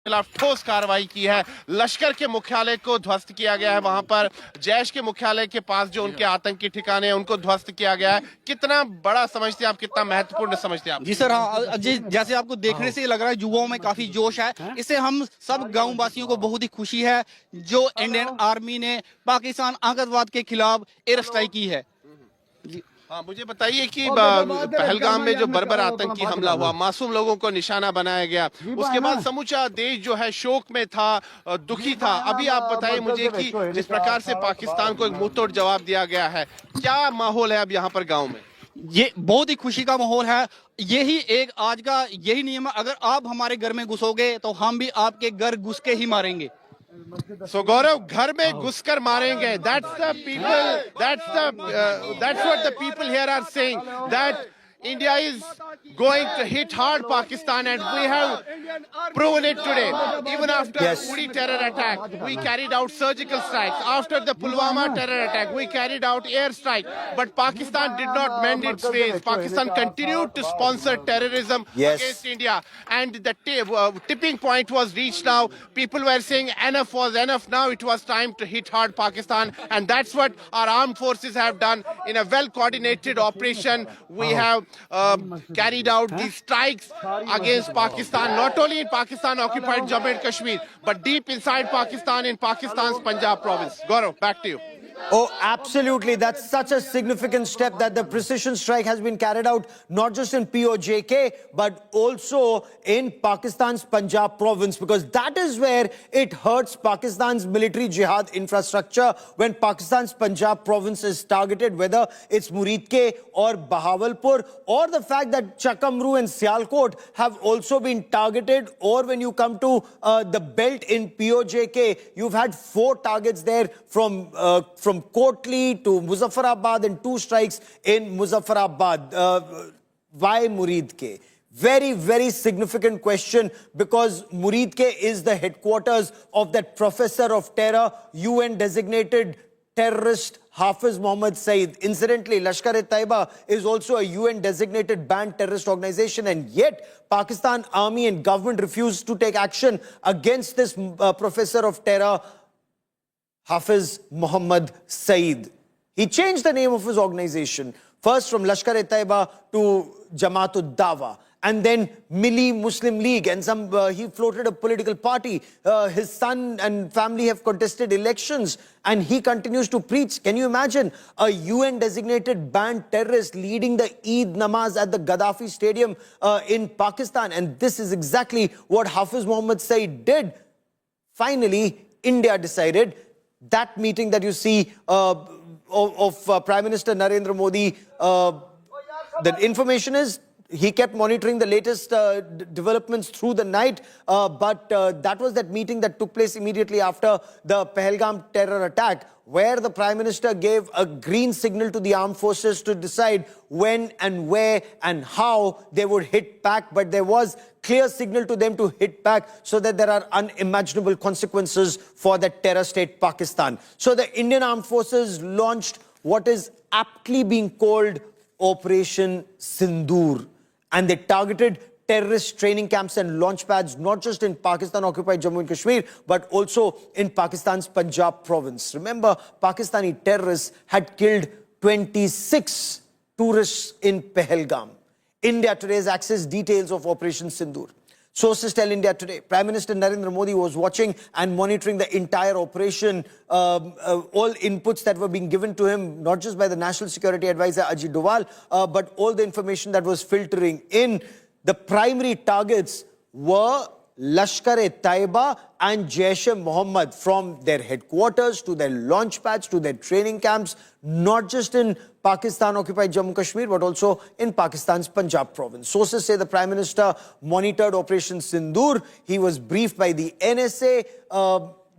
खिलाफ ठोस कार्रवाई की है। लश्कर के मुख्यालय को ध्वस्त किया गया है, वहां पर जैश के मुख्यालय के पास जो उनके आतंकी ठिकाने हैं उनको ध्वस्त किया गया है। कितना बड़ा समझते हैं आप, कितना महत्वपूर्ण समझते हैं आप? जी सर, हाँ जी, जैसे आपको देखने से लग रहा है युवाओं में काफी जोश है। इससे हम सब गांव वासियों को बहुत ही खुशी है जो इंडियन आर्मी ने पाकिस्तान आतंकवाद के खिलाफ एयर स्ट्राइक की है। हाँ, मुझे बताइए कि पहलगाम में जो बर्बर आतंकी हमला हुआ, मासूम लोगों को निशाना बनाया गया, उसके बाद समूचा देश जो है शोक में था, दुखी था। अभी आप बताइए मुझे कि जिस प्रकार से पाकिस्तान को एक मुंहतोड़ जवाब दिया गया है, क्या माहौल है अब यहाँ पर गाँव में? ये बहुत ही खुशी का माहौल है। यही एक आज का यही नियम है, अगर आप हमारे घर में घुसोगे तो हम भी आपके घर घुस के ही मारेंगे। So गौरव, घर में घुसकर मारेंगे, that's what the people here are saying, that India is going to hit hard Pakistan, and we have proven it today. Even after Uri terror attack, we carried out surgical strikes. After the Pulwama terror attack, we carried out air strike. But Pakistan did not mend its ways. Pakistan continued to sponsor terrorism against India. And the tipping point was reached now. People were saying enough was enough. Now it was time to hit hard Pakistan. And that's what our armed forces have done in a well-coordinated operation. We have carried out these strikes against Pakistan, not only in Pakistan-occupied Jammu and Kashmir, but deep inside Pakistan, in Pakistan's Punjab province. Gaurav, back to you. Oh, absolutely. That's such a significant step that the precision strike has been carried out not just in POJK, but also in Pakistan's Punjab province, because that is where it hurts Pakistan's military jihad infrastructure when Pakistan's Punjab province is targeted, whether it's Muridke or Bahawalpur, or the fact that Chakamru and Sialkot have also been targeted, or when you come to the belt in POJK, you've had 4 targets there from Kotli to Muzaffarabad and 2 strikes in Muzaffarabad. Why Muridke? Very, very significant question, because Muridke is the headquarters of that professor of terror, UN-designated terrorist Hafiz Mohammed Saeed. Incidentally, Lashkar-e-Taiba is also a UN-designated banned terrorist organization, and yet Pakistan army and government refused to take action against this professor of terror, Hafiz Mohammed Saeed. He changed the name of his organization, first from Lashkar-e-Taiba to Jamaat-ud-Dawa, and then Milli Muslim League, and he floated a political party. His son and family have contested elections, and he continues to preach. Can you imagine a UN-designated banned terrorist leading the Eid namaz at the Gaddafi Stadium in Pakistan? And this is exactly what Hafiz Mohammed Saeed did. Finally, India decided. That meeting that you see of Prime Minister Narendra Modi, the information is he kept monitoring the latest developments through the night, but that was that meeting that took place immediately after the Pahalgam terror attack, where the Prime Minister gave a green signal to the armed forces to decide when and where and how they would hit back. But there was clear signal to them to hit back so that there are unimaginable consequences for the terror state Pakistan. So the Indian armed forces launched what is aptly being called Operation Sindoor. And they targeted terrorist training camps and launch pads, not just in Pakistan-occupied Jammu and Kashmir, but also in Pakistan's Punjab province. Remember, Pakistani terrorists had killed 26 tourists in Pahalgam. India Today has accessed details of Operation Sindoor. Sources tell India Today, Prime Minister Narendra Modi was watching and monitoring the entire operation. All inputs that were being given to him, not just by the National Security Advisor Ajit Doval, but all the information that was filtering in. The primary targets were Lashkar-e-Taiba and Jaish-e-Mohammed, from their headquarters to their launch pads to their training camps, not just in Pakistan-occupied Jammu and Kashmir, but also in Pakistan's Punjab province. Sources say the Prime Minister monitored Operation Sindoor. He was briefed by the NSA.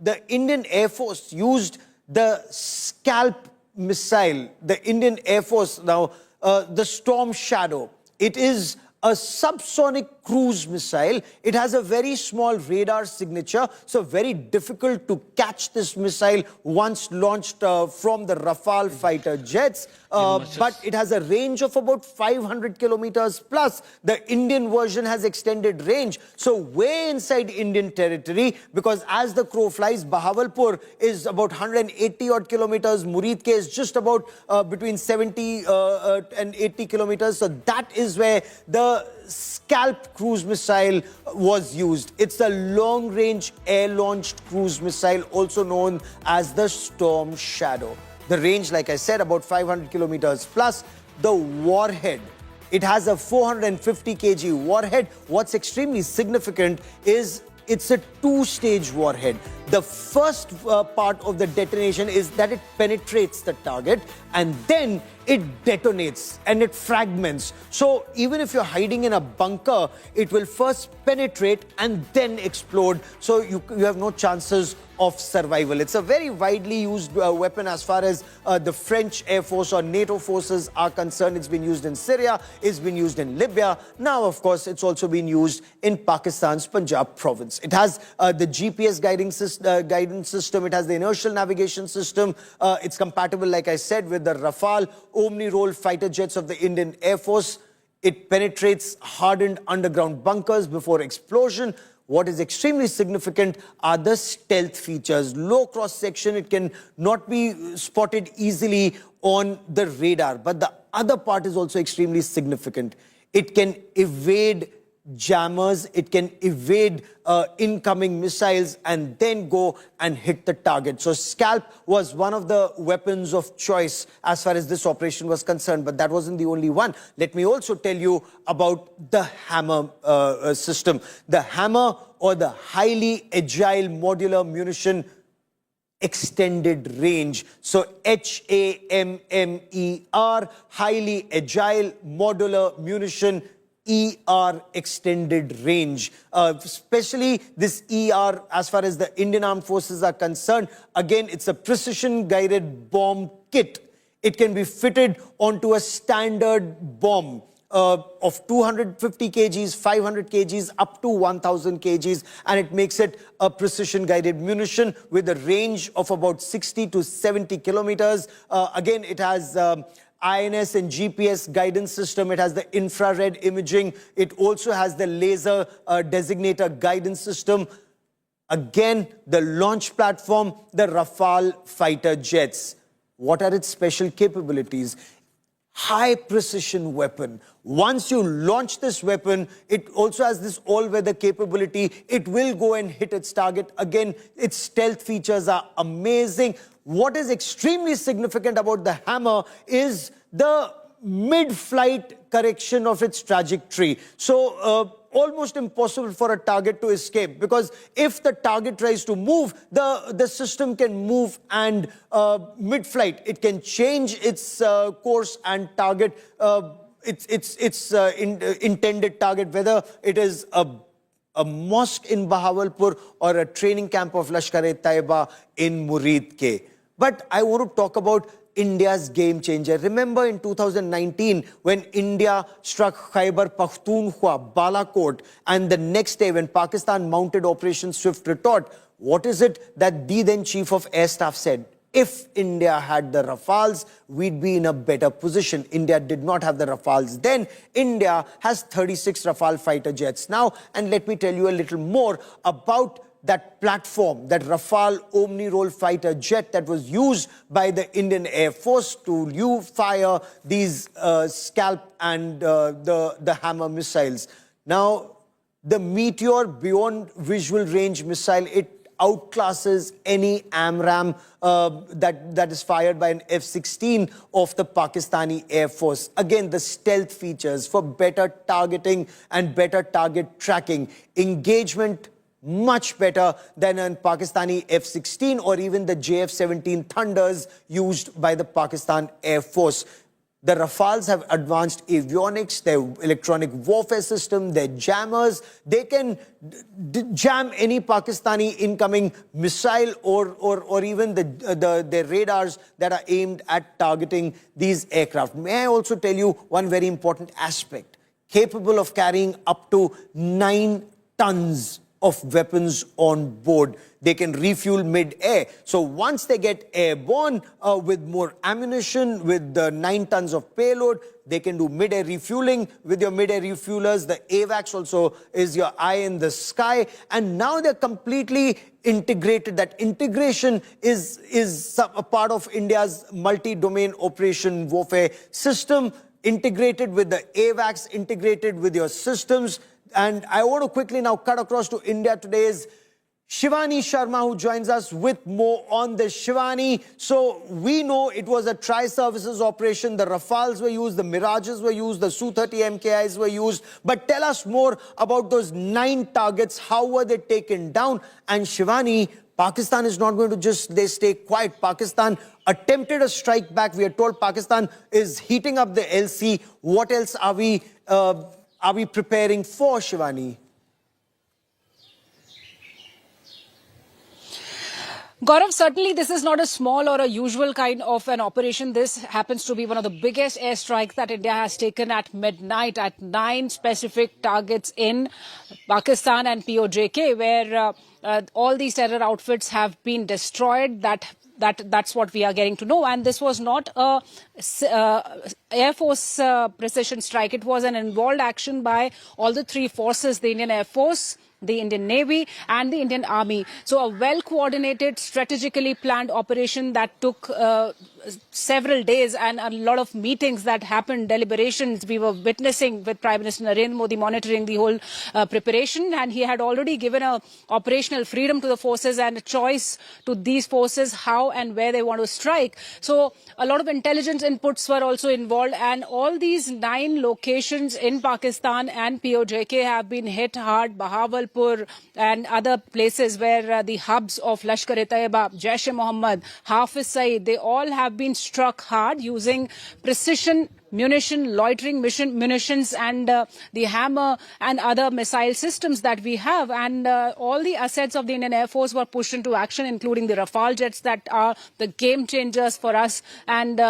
The Indian Air Force used the Scalp missile. The Indian Air Force, now the Storm Shadow. It is a subsonic cruise missile. It has a very small radar signature, so very difficult to catch this missile once launched from the Rafale fighter jets. But it has a range of about 500 kilometers plus. The Indian version has extended range, so way inside Indian territory, because as the crow flies, Bahawalpur is about 180 odd kilometers, Murid Ke is just about between 70 and 80 kilometers. So that is where the Scalp cruise missile was used. It's a long-range air-launched cruise missile, also known as the Storm Shadow. The range, like I said, about 500 kilometers plus. The warhead, it has a 450 kg warhead. What's extremely significant is it's a two-stage warhead. The first part of the detonation is that it penetrates the target and then it detonates and it fragments. So even if you're hiding in a bunker, it will first penetrate and then explode. So you have no chances of survival. It's a very widely used weapon as far as the French Air Force or NATO forces are concerned. It's been used in Syria, it's been used in Libya. Now, of course, it's also been used in Pakistan's Punjab province. It has the GPS guidance system, it has the inertial navigation system. It's compatible, like I said, with the Rafale Omni-Role fighter jets of the Indian Air Force. It penetrates hardened underground bunkers before explosion. What is extremely significant are the stealth features. Low cross-section, it can not be spotted easily on the radar. But the other part is also extremely significant. It can evade jammers, it can evade incoming missiles and then go and hit the target. So Scalp was one of the weapons of choice as far as this operation was concerned, but that wasn't the only one. Let me also tell you about the Hammer system. The Hammer, or the highly agile modular munition extended range. So HAMMER, highly agile modular munition, ER, extended range. Especially this ER, as far as the Indian Armed Forces are concerned, again, it's a precision guided bomb kit. It can be fitted onto a standard bomb of 250 kgs, 500 kgs, up to 1000 kgs, and it makes it a precision guided munition with a range of about 60 to 70 kilometers. Again, it has INS and GPS guidance system. It has the infrared imaging. It also has the laser designator guidance system. Again, the launch platform, the Rafale fighter jets. What are its special capabilities? High precision weapon. Once you launch this weapon, it also has this all-weather capability. It will go and hit its target. Again, its stealth features are amazing. What is extremely significant about the Hammer is the mid-flight correction of its trajectory. So, almost impossible for a target to escape, because if the target tries to move, the system can move, and mid-flight it can change its course and target its intended target, whether it is a mosque in Bahawalpur or a training camp of Lashkar-e-Taiba in Murid Ke. But I want to talk about India's game changer. Remember in 2019 when India struck Khyber Pakhtunkhwa, Balakot, and the next day when Pakistan mounted Operation Swift Retort, what is it that the then Chief of Air Staff said? If India had the Rafales, we'd be in a better position. India did not have the Rafales then. India has 36 Rafale fighter jets now. And let me tell you a little more about that platform, that Rafale Omni-Role fighter jet that was used by the Indian Air Force to fire these Scalp and the Hammer missiles. Now, the Meteor beyond visual range missile, it outclasses any AMRAAM that is fired by an F-16 of the Pakistani Air Force. Again, the stealth features for better targeting and better target tracking. Engagement much better than a Pakistani F-16 or even the JF-17 Thunders used by the Pakistan Air Force. The Rafales have advanced avionics, their electronic warfare system, their jammers. They can jam any Pakistani incoming missile or even their radars that are aimed at targeting these aircraft. May I also tell you one very important aspect? capable of carrying up to 9 tons of weapons on board. They can refuel mid-air. So once they get airborne with more ammunition, with 9 tons of payload, they can do mid-air refueling. With your mid-air refuelers, the AWACS also is your eye in the sky. And now they're completely integrated. That integration is a part of India's multi-domain operation warfare system, integrated with the AWACS, integrated with your systems. And I want to quickly now cut across to India today's Shivani Sharma, who joins us with more on this. Shivani, so we know it was a tri-services operation. The Rafales were used, the Mirages were used, the Su-30 MKIs were used. But tell us more about those 9 targets. How were they taken down? And Shivani, Pakistan is not going to just stay quiet. Pakistan attempted a strike back. We are told Pakistan is heating up the LC. What else are we preparing for, Shivani? Gaurav, certainly this is not a small or a usual kind of an operation. This happens to be one of the biggest airstrikes that India has taken at midnight at 9 specific targets in Pakistan and POJK, where all these terror outfits have been destroyed. That's what we are getting to know. And this was not a Air Force precision strike. It was an involved action by all the 3 forces, the Indian Air Force, the Indian Navy and the Indian Army. So a well-coordinated, strategically planned operation that took several days and a lot of meetings that happened, deliberations we were witnessing with Prime Minister Narendra Modi monitoring the whole preparation, and he had already given a operational freedom to the forces and a choice to these forces how and where they want to strike. So a lot of intelligence inputs were also involved, and all these 9 locations in Pakistan and POJK have been hit hard. Bahawalpur and other places where the hubs of Lashkar-e-Taiba, Jaish-e-Mohammed, Hafiz Saeed, they all have been struck hard using precision munition, loitering munitions and the Hammer and other missile systems that we have. And all the assets of the Indian Air Force were pushed into action, including the Rafale jets that are the game changers for us. And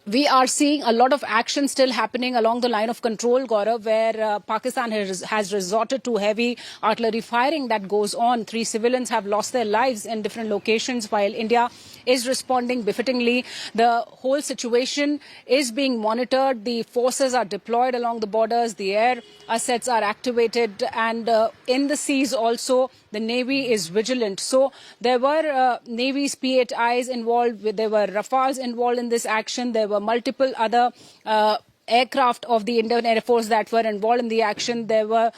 we are seeing a lot of action still happening along the line of control, Gaurav, where Pakistan has resorted to heavy artillery firing that goes on. 3 civilians have lost their lives in different locations, while India is responding befittingly. The whole situation is being monitored. The forces are deployed along the borders. The air assets are activated. And in the seas also, the Navy is vigilant. So there were Navy's P-8Is involved. There were Rafales involved in this action. There were multiple other aircraft of the Indian Air Force that were involved in the action. There were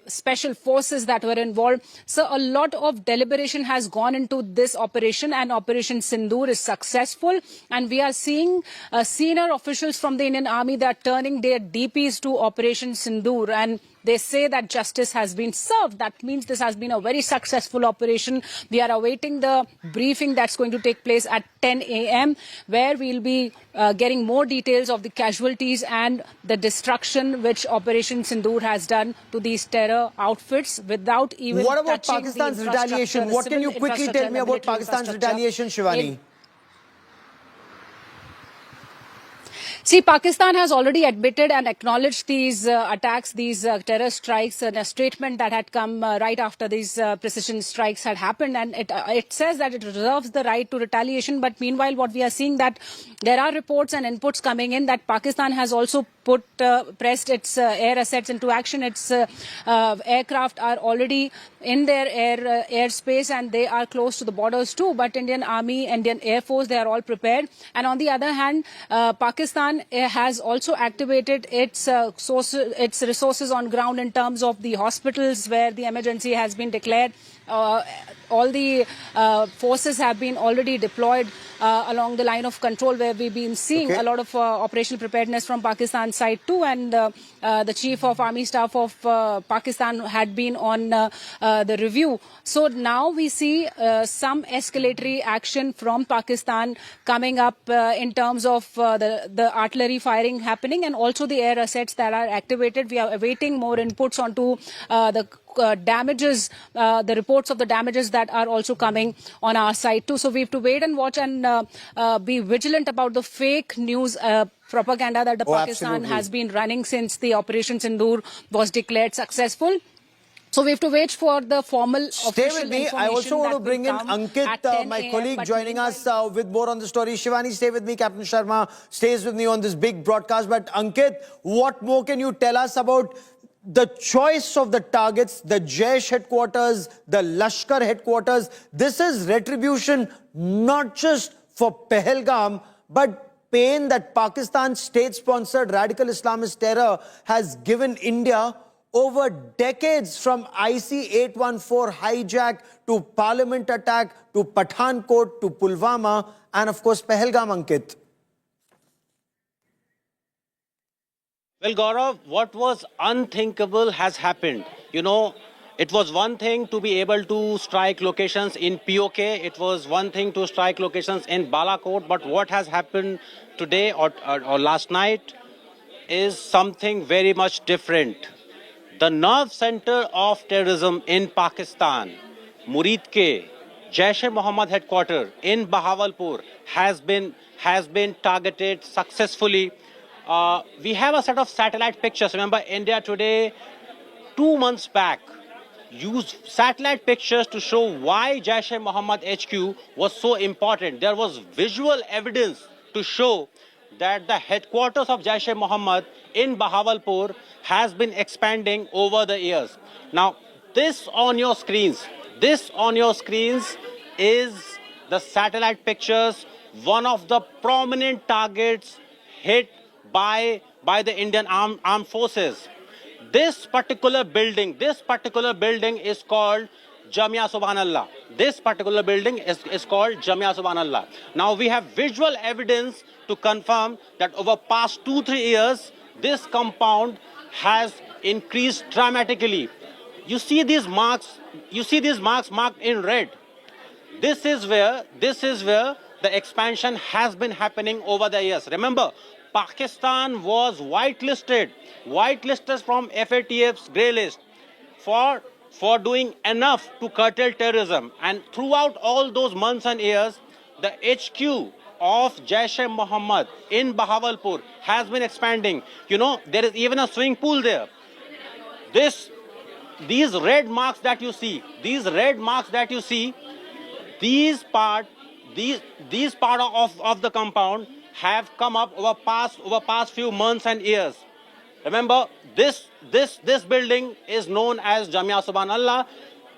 special forces that were involved. So a lot of deliberation has gone into this operation, and Operation Sindoor is successful. And we are seeing senior officials from the Indian Army that are turning their DPs to Operation Sindoor, and they say that justice has been served. That means this has been a very successful operation. We are awaiting the briefing that's going to take place at 10 a.m., where we'll be getting more details of the casualties and the destruction which Operation Sindoor has done to these terror outfits without even What about touching Pakistan's the retaliation? What can you quickly tell me about Pakistan's retaliation, Shivani? See, Pakistan has already admitted and acknowledged these attacks, these terror strikes, in a statement that had come right after these precision strikes had happened. And it says that it reserves the right to retaliation. But meanwhile, what we are seeing that there are reports and inputs coming in that Pakistan has also pressed its air assets into action. Its aircraft are already in their airspace, and they are close to the borders too. But Indian Army, Indian Air Force, they are all prepared. And on the other hand, Pakistan has also activated its resources on ground in terms of the hospitals where the emergency has been declared. All the forces have been already deployed along the line of control, where we've been seeing a lot of operational preparedness from Pakistan's side too. And the Chief of Army Staff of Pakistan had been on the review. So now we see some escalatory action from Pakistan coming up in terms of the artillery firing happening, and also the air assets that are activated. We are awaiting more inputs onto the damages, the reports of the damages that are also coming on our side too. So we have to wait and watch and be vigilant about the fake news propaganda that the Pakistan absolutely. has been running since the Operation Sindoor was declared successful. So we have to wait for the formal Stay official with me. I information also want that to bring in will come Ankit, at 10 my a.m., colleague, but joining us with more on the story. Shivani, stay with me. Captain Sharma stays with me on this big broadcast. But Ankit, what more can you tell us about the choice of the targets, the Jaish headquarters, the Lashkar headquarters? This is retribution not just for Pahalgam, but pain that Pakistan's state-sponsored radical Islamist terror has given India over decades, from IC-814 hijack to Parliament attack to Pathankot to Pulwama and of course Pahalgam, Ankit. Well, Gaurav, what was unthinkable has happened. You know, it was one thing to be able to strike locations in POK. It was one thing to strike locations in Balakot. But what has happened today or last night is something very much different. The nerve center of terrorism in Pakistan, Murid Ke, Jaish-e-Mohammed headquarters in Bahawalpur has been targeted successfully. We have a set of satellite pictures. Remember, India Today, 2 months back, used satellite pictures to show why Jaish-e-Mohammed HQ was so important. There was visual evidence to show that the headquarters of Jaish-e-Mohammed in Bahawalpur has been expanding over the years. Now, this on your screens is the satellite pictures, one of the prominent targets hit by the Indian armed forces. This particular building is called Jamia Subhanallah. This particular building is called Jamia Subhanallah. Now we have visual evidence to confirm that over past 2-3 years, this compound has increased dramatically. You see these marks marked in red. This is where the expansion has been happening over the years. Remember, Pakistan was whitelisted from FATF's grey list for doing enough to curtail terrorism. And throughout all those months and years, the HQ of Jaish-e-Mohammed in Bahawalpur has been expanding. You know, there is even a swimming pool there. These red marks that you see, these part of the compound have come up over past few months and years. Remember, this building is known as Jamia Subhanallah.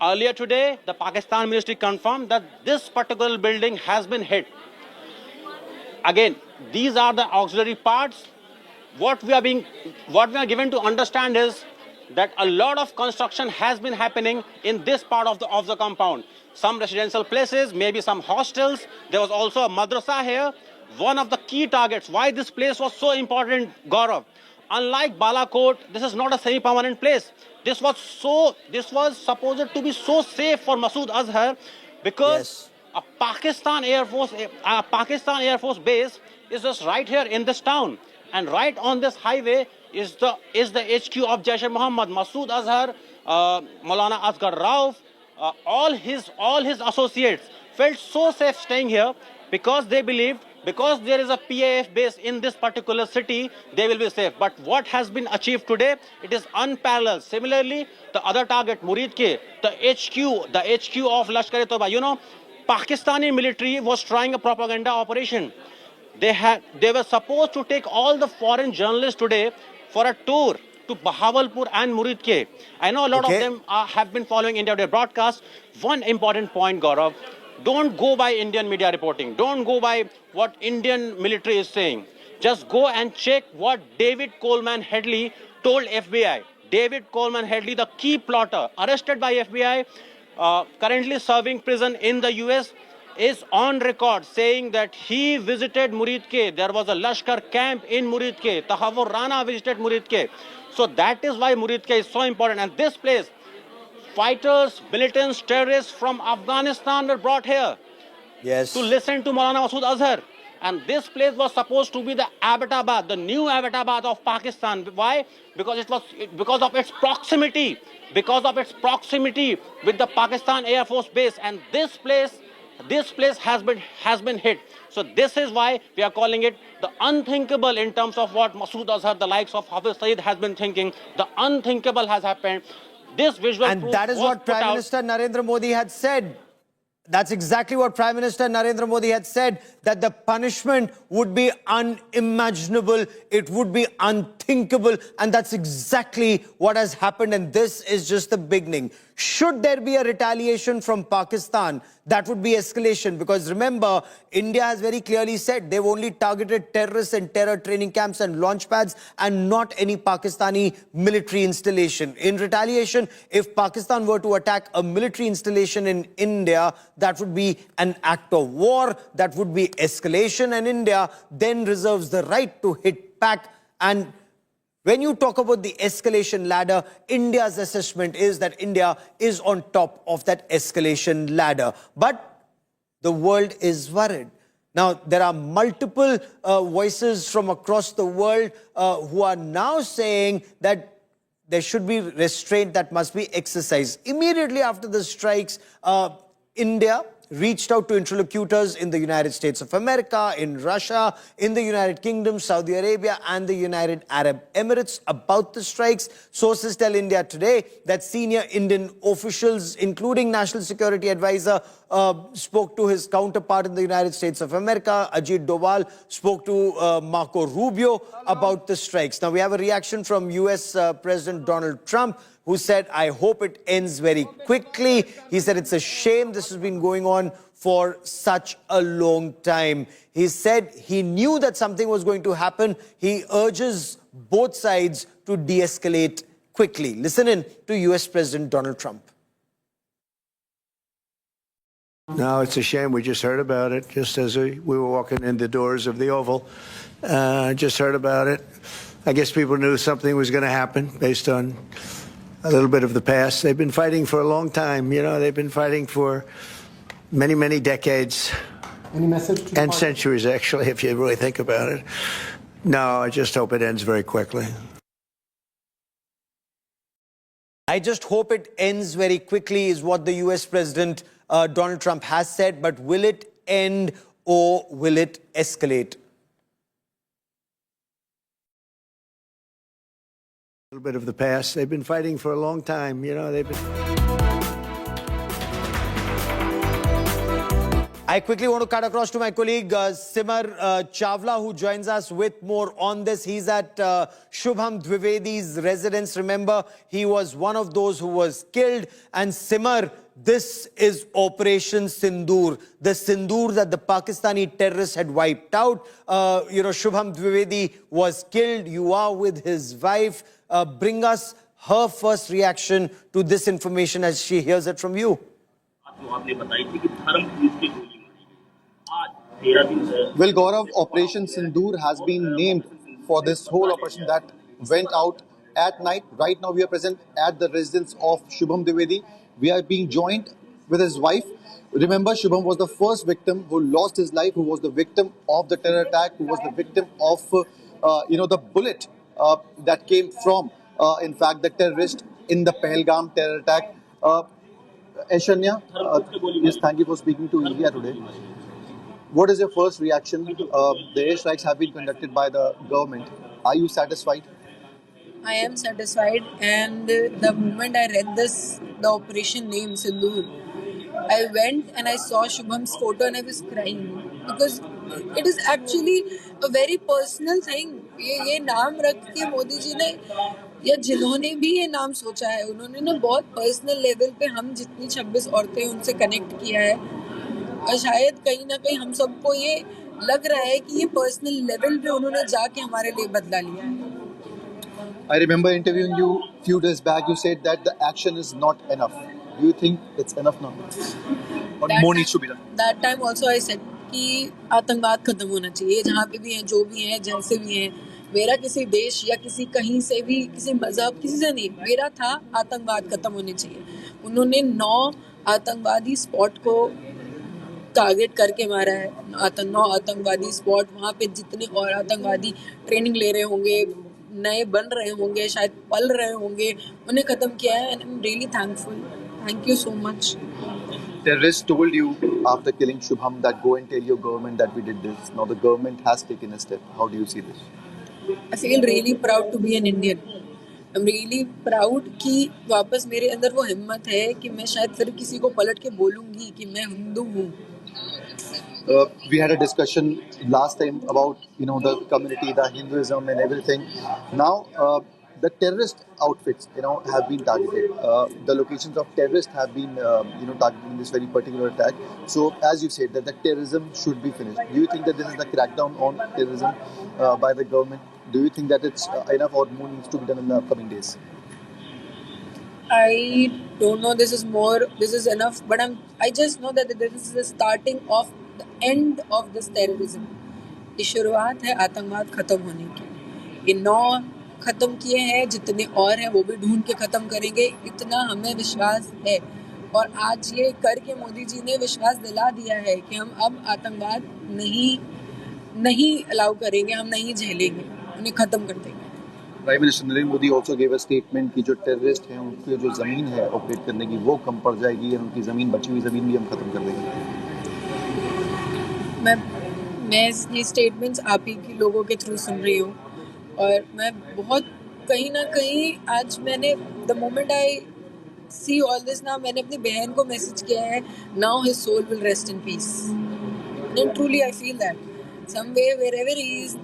Earlier today, the Pakistan ministry confirmed that this particular building has been hit. Again, these are the auxiliary parts. What we are given to understand is that a lot of construction has been happening in this part of the compound. Some residential places, maybe some hostels. There was also a madrasa here. One of the key targets, why this place was so important, Gaurav. Unlike Balakot, this is not a semi-permanent place. This was supposed to be so safe for Masood Azhar because a Pakistan Air Force base is just right here in this town, and right on this highway is the HQ of Jaish-e-Mohammed. Masood Azhar, Maulana Asghar Rauf, all his associates felt so safe staying here because they believed, because there is a PAF base in this particular city, they will be safe. But what has been achieved today, it is unparalleled. Similarly, the other target, Murid Ke, the HQ of Lashkar-e-Toba. You know, Pakistani military was trying a propaganda operation. They were supposed to take all the foreign journalists today for a tour to Bahawalpur and Murid Ke. I know a lot of them have been following India Today broadcast. One important point, Gaurav, don't go by Indian media reporting. Don't go by what Indian military is saying. Just go and check what David Coleman Headley told FBI. David Coleman Headley, the key plotter, arrested by FBI, currently serving prison in the US, is on record saying that he visited Murid Ke. There was a Lashkar camp in Murid Ke. Tahawur Rana visited Murid Ke. So that is why Murid Ke is so important. And this place, fighters, militants, terrorists from Afghanistan were brought here to listen to Maulana Masood Azhar. And this place was supposed to be the Abbottabad, the new Abbottabad of Pakistan. Why? Because of its proximity with the Pakistan Air Force Base. And this place This place has been hit. So this is why we are calling it the unthinkable in terms of what Masood Azhar, the likes of Hafiz Saeed, has been thinking. The unthinkable has happened. This visual And proof that is was what put Prime out. Minister Narendra Modi had said. That's exactly what Prime Minister Narendra Modi had said, that the punishment would be unimaginable, it would be unthinkable, and that's exactly what has happened, and this is just the beginning. Should there be a retaliation from Pakistan, that would be escalation, because remember, India has very clearly said they've only targeted terrorists and terror training camps and launch pads and not any Pakistani military installation. In retaliation, if Pakistan were to attack a military installation in India, that would be an act of war, that would be escalation, and India then reserves the right to hit back. And when you talk about the escalation ladder, India's assessment is that India is on top of that escalation ladder. But the world is worried. Now, there are multiple voices from across the world who are now saying that there should be restraint that must be exercised. Immediately after the strikes, India reached out to interlocutors in the United States of America, in Russia, in the United Kingdom, Saudi Arabia, and the United Arab Emirates about the strikes. Sources tell India Today that senior Indian officials, including National Security Advisor, spoke to his counterpart in the United States of America. Ajit Doval spoke to Marco Rubio about the strikes. Now, we have a reaction from US President Donald Trump, who said, I hope it ends very quickly. He said, it's a shame this has been going on for such a long time. He said he knew that something was going to happen. He urges both sides to de-escalate quickly. Listen in to US President Donald Trump. No, it's a shame. We just heard about it just as we were walking in the doors of the Oval. Just heard about it. I guess people knew something was going to happen based on a little bit of the past. They've been fighting for a long time. You know, they've been fighting for many, many decades. Any message to and centuries, actually, if you really think about it. No, I just hope it ends very quickly. I just hope it ends very quickly is what the US President Donald Trump has said. But will it end or will it escalate? A little bit of the past. They've been fighting for a long time. You know, they've been... I quickly want to cut across to my colleague Simar Chawla, who joins us with more on this. He's at Shubham Dwivedi's residence. Remember, he was one of those who was killed. And Simar, this is Operation Sindoor, the Sindoor that the Pakistani terrorists had wiped out. Shubham Dwivedi was killed. You are with his wife. Bring us her first reaction to this information as she hears it from you. Well, Gaurav, Operation Sindoor has been named for this whole operation that went out at night. Right now, we are present at the residence of Shubham Dwivedi. We are being joined with his wife. Remember, Shubham was the first victim who lost his life, who was the victim of the terror attack, who was the victim of, the bullet that came from, in fact, the terrorist in the Pahalgam terror attack. Aishanya, yes, thank you for speaking to India Today. What is your first reaction? The airstrikes have been conducted by the government. Are you satisfied? I am satisfied, and the moment I read the operation name Sindoor, I went and I saw Shubham's photo and I was crying because it is actually a very personal thing. ये नाम रख के मोदी जी ने या जिन्होंने भी ये नाम सोचा है उन्होंने ना बहुत पर्सनल लेवल पे हम जितनी 26 औरतें उनसे कनेक्ट किया है और शायद कहीं ना कहीं हम सबको ये लग रहा है कि ये पर्सनल लेवल पे उन्होंने जाके हमारे लिए बदला लिया है. I remember interviewing you a few days back. You said that the action is not enough. Do you think it's enough now? Or more needs to be done? That time also I said कि आतंकवाद खत्म होना चाहिए जहाँ पे भी हैं जो भी हैं जैसे भी हैं. मेरा किसी देश या किसी कहीं से भी किसी मजहब किसी से नहीं, मेरा था आतंकवाद खत्म होने चाहिए. उन्होंने 9 आतंकवादी स्पॉट को टारगेट करके मारा है. 9 आतंकवादी स्पॉट, वहाँ पे जितने और आतंकवादी ट्रेनिंग ले रहे होंगे, नए बन रहे होंगे, शायद पल रहे होंगे, उन्हें खत्म किया है. And I am really thankful. Thank you so much. terrorists told you after killing Shubham that go and tell your government that we did this. Now the government has taken a step. How do you see this? I feel really proud to be an Indian. I'm really proud कि वापस मेरे अंदर वो हिम्मत है कि मैं शायद फिर किसी को पलट के बोलूँगी कि मैं हिंदू हूँ. We had a discussion last time about the community, the Hinduism, and everything. Now the terrorist outfits have been targeted. The locations of terrorists have been targeted in this very particular attack. So as you said that the terrorism should be finished. Do you think that this is the crackdown on terrorism by the government? Do you think that it's enough or more needs to be done in the upcoming days? I don't know. This is enough. But I just know that this is the starting of the end of this terrorism. ये शुरुआत है आतंकवाद खत्म होने की. ये 9 खत्म किए हैं, जितने और हैं वो भी ढूंढ के खत्म करेंगे. इतना हमें विश्वास है. और आज ये करके मोदी जी ने विश्वास दिला दिया है कि हम अब आतंकवाद नहीं अलाउ करेंगे, हम नहीं झेलेंगे, उन्हें खत्म कर देंगे. Prime Minister Narendra Modi also gave a statement कि जो टेररिस्ट हैं उनकी जो ज़मीन है ऑपरेट करने की वो कम पड़ जाएगी और उनकी ज़मीन बची हुई ज़मीन भी हम खत्म कर देंगे. मैं ये स्टेटमेंट्स आप ही के लोगों के थ्रू सुन रही हूँ और मैं बहुत कहीं ना कहीं आज मैंने the moment I see all this now मैंने अपनी बहन को मैसेज किया है now his soul will rest in peace and truly I feel that somewhere wherever he is.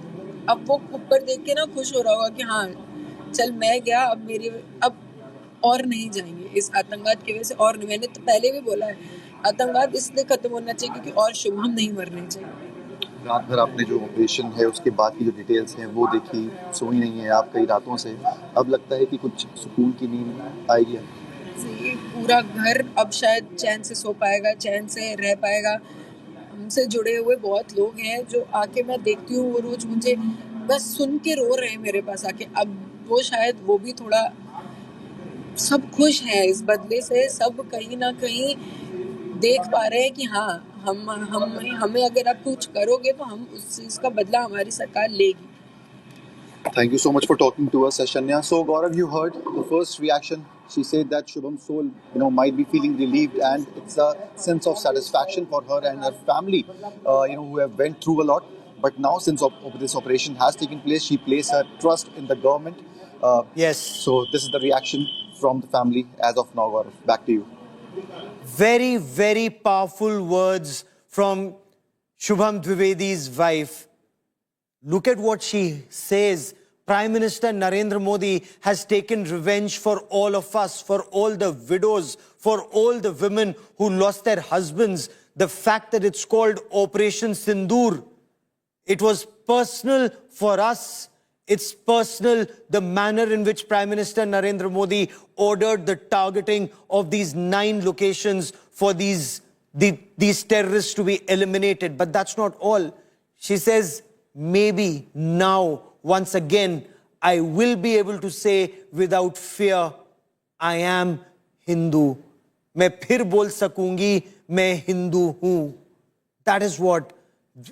अब वो ऊपर देख के ना खुश हो रहा होगा कि हाँ चल मैं गया, अब और नहीं जाएंगे इस आतंकवाद की वजह से. और मैंने तो पहले भी बोला है आतंकवाद इसलिए खत्म होना चाहिए क्योंकि और शुभम नहीं मरने चाहिए. रात भर आपने जो ऑपरेशन है उसके बाद की जो डिटेल्स हैं वो देखी, सोई नहीं है आप कई रातों से. अब लगता है कि कुछ सुकून की नींद आएगी. पूरा घर अब शायद चैन से सो पाएगा, चैन से रह पाएगा. हमसे जुड़े हुए बहुत लोग हैं जो आके मैं देखती हूँ वो रोज मुझे बस सुन के रो रहे हैं मेरे पास आके. अब वो शायद वो भी थोड़ा सब खुश हैं इस बदले से. सब कहीं ना कहीं देख पा रहे हैं कि हाँ हमें अगर आप कुछ करोगे तो हम उस चीज का बदला हमारी सरकार लेगी. Thank you so much for talking to us, Shanya. So, Gaurav, you heard the first reaction. She said that Shubham's soul, might be feeling relieved, and it's a sense of satisfaction for her and her family, who have went through a lot. But now, since this operation has taken place, she placed her trust in the government. Yes. So, this is the reaction from the family as of now, Gaurav. Back to you. Very, very powerful words from Shubham Dwivedi's wife. Look at what she says. Prime Minister Narendra Modi has taken revenge for all of us, for all the widows, for all the women who lost their husbands. The fact that it's called Operation Sindoor, it was personal for us. It's personal, the manner in which Prime Minister Narendra Modi ordered the targeting of these 9 locations for these terrorists to be eliminated. But that's not all. She says, maybe now, once again, I will be able to say without fear, I am Hindu. मैं फिर बोल सकूंगी, मैं हिंदू हूँ. That is what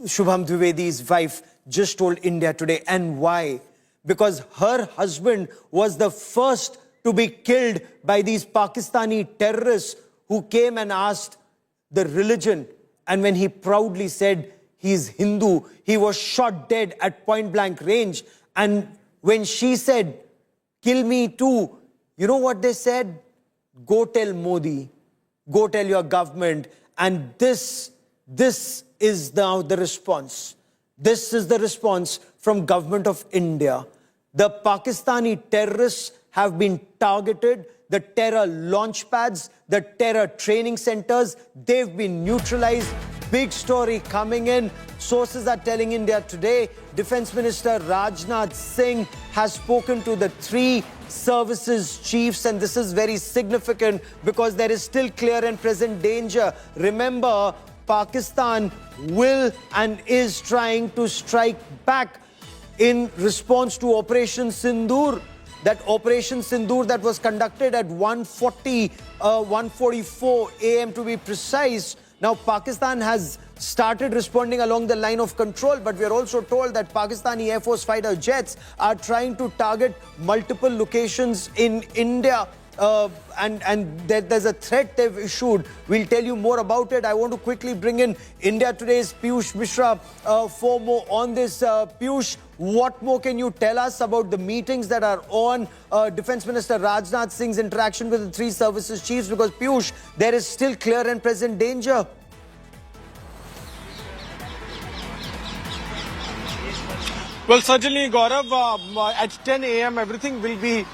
Shubham Dwivedi's wife just told India today. And why? Because her husband was the first to be killed by these Pakistani terrorists who came and asked the religion. And when he proudly said he's Hindu, he was shot dead at point blank range. And when she said, kill me too, you know what they said? Go tell Modi, go tell your government. And this is now the response. This is the response from government of India. The Pakistani terrorists have been targeted. The terror launch pads, the terror training centers, they've been neutralized. Big story coming in. Sources are telling India today, Defense Minister Rajnath Singh has spoken to the 3 services chiefs, and this is very significant because there is still clear and present danger. Remember, Pakistan will and is trying to strike back in response to Operation Sindoor. That Operation Sindoor that was conducted at 1:44 a.m. to be precise. Now, Pakistan has started responding along the line of control, but we are also told that Pakistani Air Force fighter jets are trying to target multiple locations in India. there's a threat they've issued. We'll tell you more about it. I want to quickly bring in India Today's Piyush Mishra for more on this. Piyush, what more can you tell us about the meetings that are on? Defense Minister Rajnath Singh's interaction with the three services chiefs, because Piyush, there is still clear and present danger. Well, certainly, Gaurav, at 10 a.m. everything will be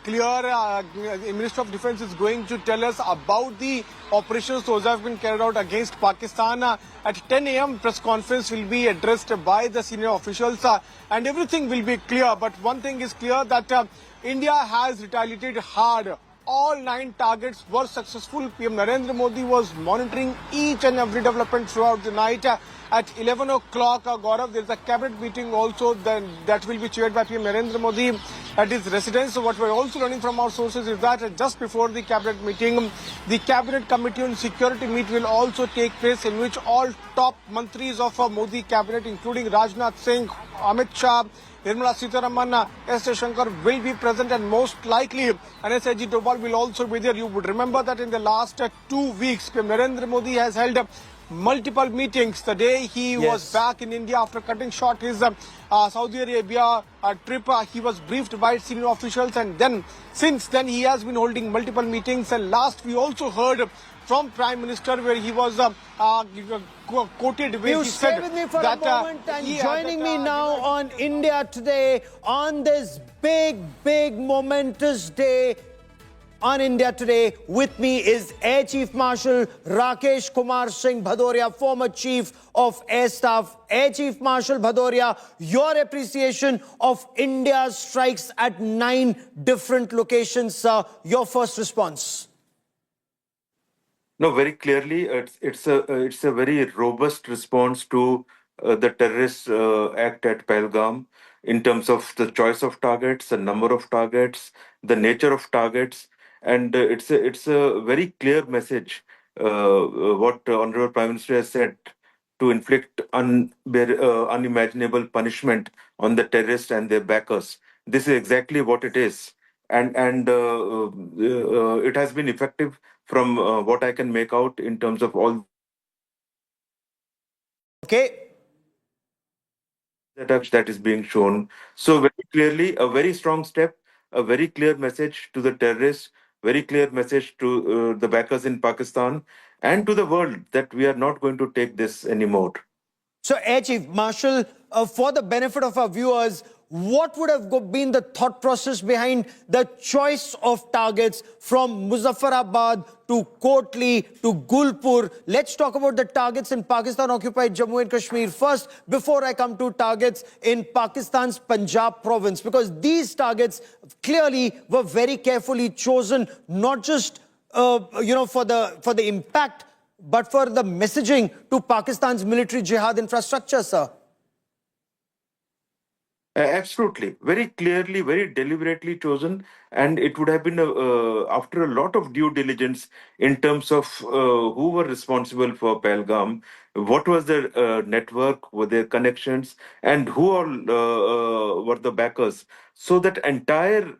clear. The Minister of Defense is going to tell us about the operations those have been carried out against Pakistan. At 10 a.m. press conference will be addressed by the senior officials and everything will be clear. But one thing is clear, that India has retaliated hard. All 9 targets were successful. PM Narendra Modi was monitoring each and every development throughout the night. At 11 o'clock, Gaurav, there is a cabinet meeting also that will be chaired by PM Narendra Modi at his residence. So what we're also learning from our sources is that just before the cabinet meeting, the cabinet committee on security meet will also take place, in which all top mantris of Modi cabinet, including Rajnath Singh, Amit Shah, Nirmala Sitharaman, S. Shankar will be present, and most likely NSIG Dobal will also be there. You would remember that in the last 2 weeks, PM Narendra Modi has held multiple meetings. The day he was back in India after cutting short his Saudi Arabia trip, he was briefed by senior officials, and then since then he has been holding multiple meetings. And last we also heard from Prime Minister, where he was quoted, where he said with me for that a moment, and joining me now on India Today on this big momentous day on India Today, with me is Air Chief Marshal Rakesh Kumar Singh Bhadoria, former Chief of Air Staff. Air Chief Marshal Bhadoria, your appreciation of India's strikes at 9 different locations, sir. Your first response. No, very clearly, it's a very robust response to the terrorist act at Pahalgam, in terms of the choice of targets, the number of targets, the nature of targets, and it's a very clear message. What Honorable Prime Minister has said, to inflict unimaginable punishment on the terrorists and their backers. This is exactly what it is, and it has been effective from what I can make out in terms of all that is being shown. So very clearly, a very strong step, a very clear message to the terrorists, very clear message to the backers in Pakistan and to the world that we are not going to take this anymore. So, Air Chief Marshal, for the benefit of our viewers, what would have been the thought process behind the choice of targets from Muzaffarabad to Kotli to Gulpur? Let's talk about the targets in Pakistan-occupied Jammu and Kashmir first, before I come to targets in Pakistan's Punjab province, because these targets clearly were very carefully chosen, not just for the impact, but for the messaging to Pakistan's military jihad infrastructure, sir. Absolutely. Very clearly, very deliberately chosen. And it would have been after a lot of due diligence in terms of who were responsible for Pahalgam, what was their network, were their connections, and who all were the backers. So that entire,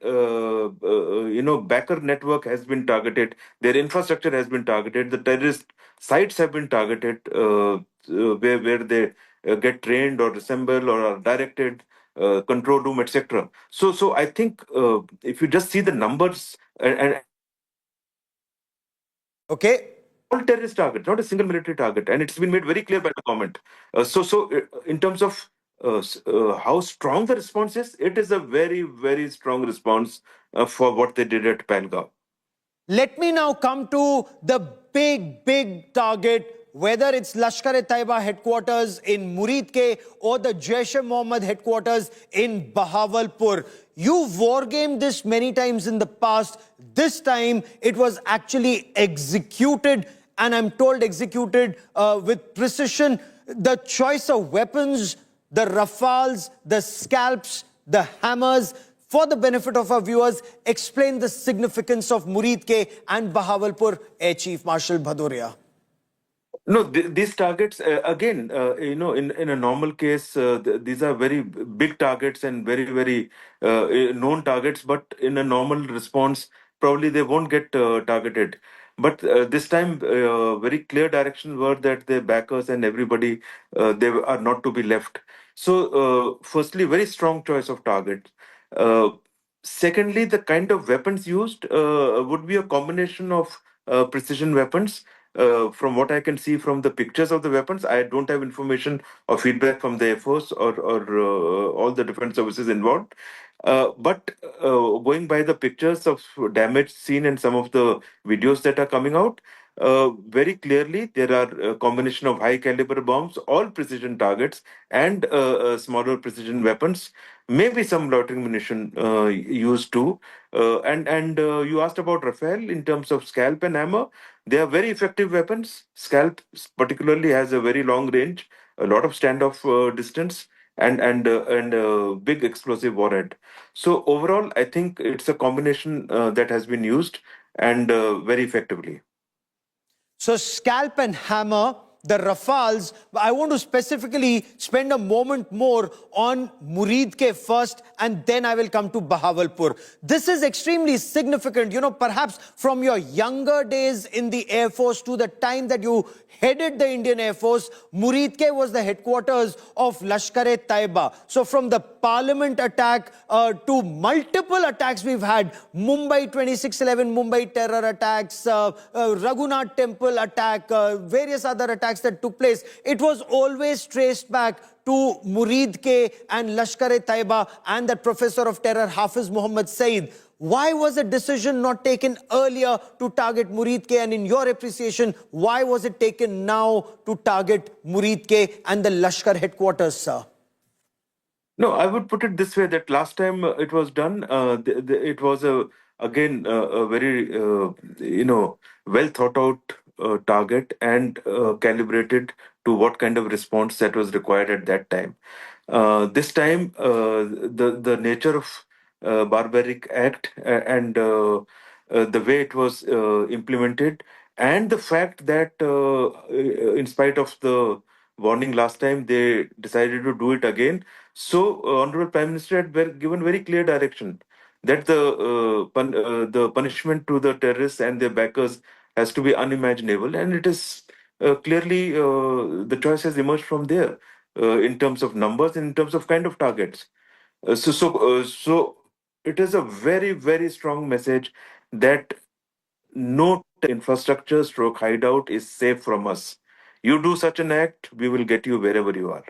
backer network has been targeted. Their infrastructure has been targeted. The terrorist sites have been targeted, where they get trained or assemble or are directed. Control room, etc. So I think if you just see the numbers and all terrorist targets, not a single military target, and it's been made very clear by the government. In terms of how strong the response is, it is a very strong response for what they did at Pahalgam. Let me now come to the big target, whether it's Lashkar-e-Taiba headquarters in Muridke or the Jaish-e-Mohammed headquarters in Bahawalpur. You wargamed this many times in the past. This time it was actually executed, and I'm told executed with precision. The choice of weapons, the Rafales, the scalps, the hammers. For the benefit of our viewers, explain the significance of Muridke and Bahawalpur, Air Chief Marshal Bhadoria. No, these targets, again, in a normal case, these are very big targets and very known targets. But in a normal response, probably they won't get targeted. But this time, very clear directions were that their backers and everybody, they are not to be left. So, firstly, very strong choice of target. Uh, Secondly, the kind of weapons used would be a combination of precision weapons. From what I can see from the pictures of the weapons, I don't have information or feedback from the Air Force or all the defense services involved. But going by the pictures of damage seen and some of the videos that are coming out, very clearly there are a combination of high caliber bombs, all precision targets, and smaller precision weapons. Maybe some loitering munition used too. And you asked about Rafale in terms of scalp and hammer. They are very effective weapons. Scalp particularly has a very long range, a lot of standoff distance, and big explosive warhead. So overall, I think it's a combination that has been used and very effectively. So scalp and hammer, the Rafales, I want to specifically spend a moment more on Muridke first, and then I will come to Bahawalpur. This is extremely significant. You know, perhaps from your younger days in the Air Force to the time that you headed the Indian Air Force, Muridke was the headquarters of Lashkar-e-Taiba. So from the Parliament attack to multiple attacks we've had, Mumbai 26/11 Mumbai terror attacks, Raghunath Temple attack, various other attacks that took place, it was always traced back to Muridke and Lashkar-e-Taiba and that professor of terror Hafiz Muhammad Saeed. Why was a decision not taken earlier to target Muridke? And in your appreciation, why was it taken now to target Muridke and the Lashkar headquarters, sir? No, I would put it this way: that last time it was done, it was a very well thought out target and calibrated to what kind of response that was required at that time. This time, the nature of barbaric act and the way it was implemented, and the fact that in spite of the warning last time, they decided to do it again. So, Honorable Prime Minister had given very clear direction that the punishment to the terrorists and their backers has to be unimaginable, and it is clearly the choice has emerged from there in terms of numbers, in terms of kind of targets. So it is a very, very strong message that no infrastructure stroke hideout is safe from us. You do such an act, we will get you wherever you are.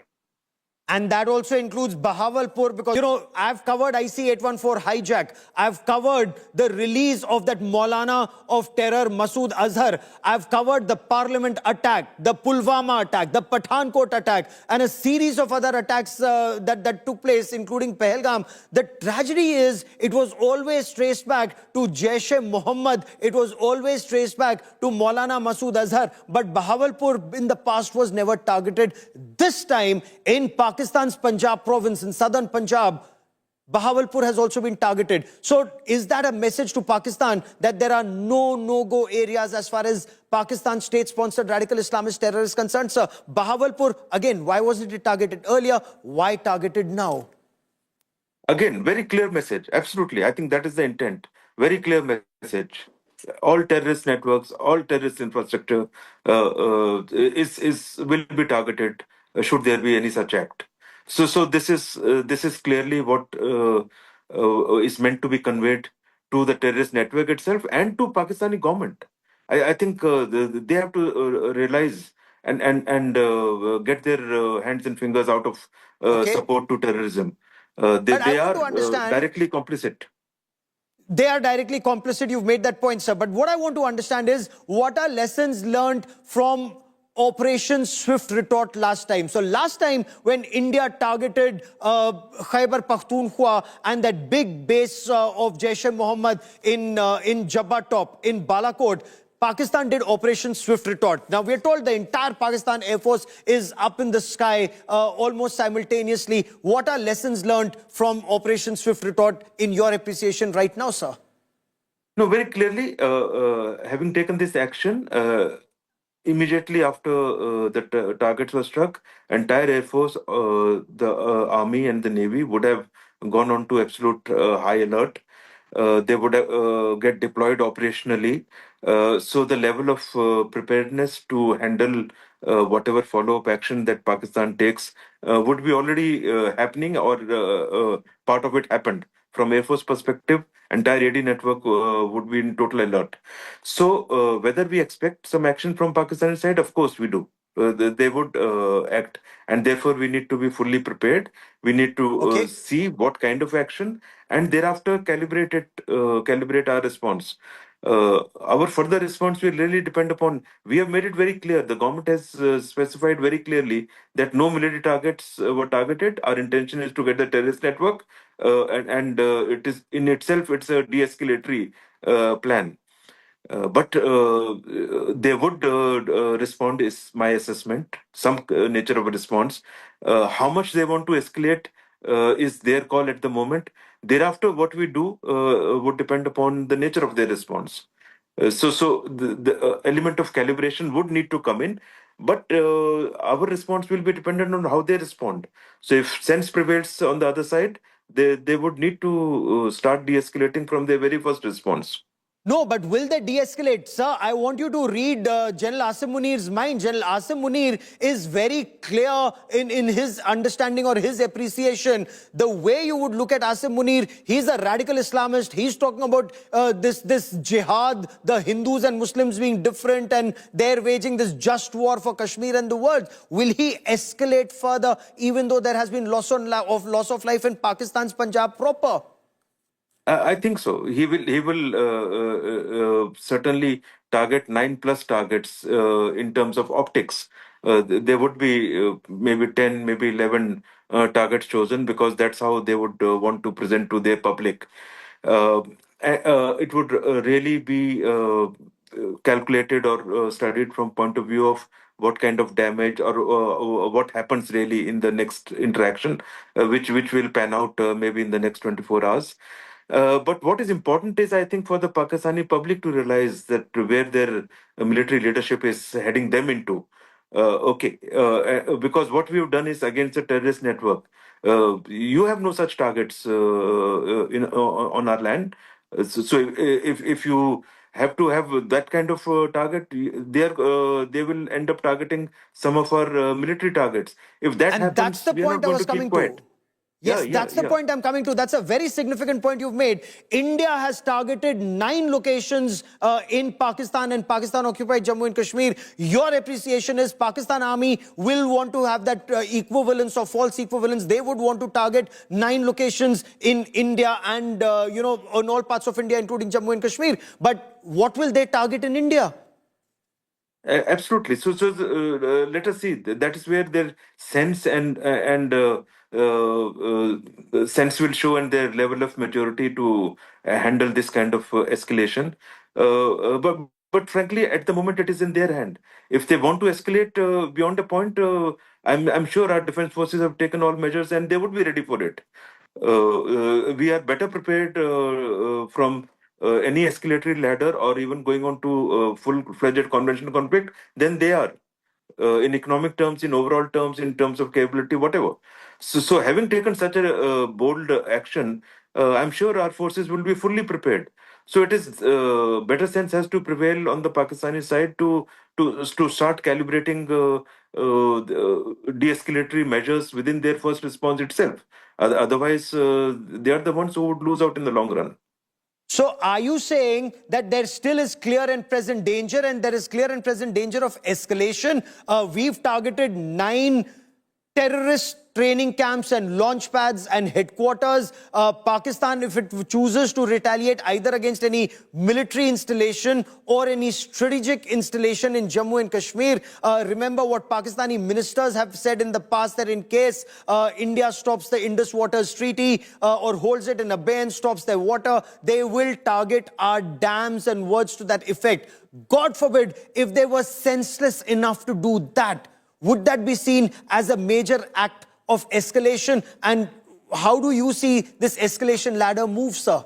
And that also includes Bahawalpur, because, you know, I've covered IC-814 hijack. I've covered the release of that Maulana of terror, Masood Azhar. I've covered the Parliament attack, the Pulwama attack, the Pathankot attack, and a series of other attacks that took place, including Pahalgam. The tragedy is, it was always traced back to Jaish-e-Mohammed. It was always traced back to Maulana Masood Azhar. But Bahawalpur in the past was never targeted. This time, in Pakistan's Punjab province, in southern Punjab, Bahawalpur has also been targeted. So is that a message to Pakistan that there are no-go areas as far as Pakistan state-sponsored radical Islamist terror is concerned, sir? Bahawalpur, again, why wasn't it targeted earlier? Why targeted now? Again, very clear message. Absolutely. I think that is the intent. Very clear message. All terrorist networks, all terrorist infrastructure will be targeted should there be any such act. So this is clearly what is meant to be conveyed to the terrorist network itself and to Pakistani government. I think they have to realize and get their hands and fingers out of support to terrorism. They are directly complicit. They are directly complicit. You've made that point, sir. But what I want to understand is, what are lessons learned from Operation Swift Retort last time? So last time when India targeted Khyber Pakhtunkhwa and that big base of Jaish-e-Mohammed in Jabba Top, in Balakot, Pakistan did Operation Swift Retort. Now, we're told the entire Pakistan Air Force is up in the sky almost simultaneously. What are lessons learned from Operation Swift Retort in your appreciation right now, sir? No, very clearly, having taken this action, immediately after the targets were struck, entire Air Force, the Army and the Navy would have gone on to absolute high alert. they would get deployed operationally. So the level of preparedness to handle whatever follow-up action that Pakistan takes would be already happening, or part of it happened. From Air Force perspective, entire AD network would be in total alert. So whether we expect some action from Pakistani side, of course we do. They would act, and therefore we need to be fully prepared. We need to Okay. see what kind of action, and thereafter calibrate our response. Our further response will really depend upon. We have made it very clear. The government has specified very clearly that no military targets were targeted. Our intention is to get the terrorist network, and it is in itself it's a de-escalatory plan. But they would respond, is my assessment, some nature of a response. How much they want to escalate is their call at the moment. Thereafter, what we do would depend upon the nature of their response. So the element of calibration would need to come in, but our response will be dependent on how they respond. So if sense prevails on the other side, they would need to start de-escalating from their very first response. No, but will they de-escalate? Sir, I want you to read General Asim Munir's mind. General Asim Munir is very clear in his understanding or his appreciation. The way you would look at Asim Munir, he's a radical Islamist. He's talking about this jihad, the Hindus and Muslims being different, and they're waging this just war for Kashmir and the world. Will he escalate further, even though there has been loss of life in Pakistan's Punjab proper? I think so. He will certainly target 9+ targets in terms of optics. There would be maybe 10, maybe 11 targets chosen, because that's how they would want to present to their public. It would really be calculated or studied from point of view of what kind of damage, or what happens really in the next interaction, which will pan out maybe in the next 24 hours. But what is important is, I think, for the Pakistani public to realize that where their military leadership is heading them into. Because what we have done is against a terrorist network. You have no such targets on our land. So if you have to have that kind of target, they will end up targeting some of our military targets. If that And that's happens, the we are not point I going was to keep coming quiet. to. Yes, that's the point I'm coming to. That's a very significant point you've made. India has targeted 9 locations in Pakistan and Pakistan-occupied Jammu and Kashmir. Your appreciation is Pakistan Army will want to have that equivalence or false equivalence. They would want to target 9 locations in India and, in all parts of India, including Jammu and Kashmir. But what will they target in India? Absolutely. So let us see. That is where their sense and sense will show, and their level of maturity to handle this kind of escalation. But frankly, at the moment, it is in their hand. If they want to escalate beyond a point, I'm sure our defense forces have taken all measures, and they would be ready for it. We are better prepared from any escalatory ladder, or even going on to full-fledged conventional conflict, than they are in economic terms, in overall terms, in terms of capability, whatever. So having taken such a bold action, I'm sure our forces will be fully prepared. So it is better sense has to prevail on the Pakistani side to start calibrating de-escalatory measures within their first response itself. Otherwise, they are the ones who would lose out in the long run. So are you saying that there still is clear and present danger, and there is clear and present danger of escalation? We've targeted 9 terrorist training camps and launch pads and headquarters. Pakistan, if it chooses to retaliate either against any military installation or any strategic installation in Jammu and Kashmir, remember what Pakistani ministers have said in the past, that in case India stops the Indus Waters Treaty or holds it in abeyance, stops their water, they will target our dams, and words to that effect. God forbid, if they were senseless enough to do that, would that be seen as a major act of escalation? And how do you see this escalation ladder move, sir?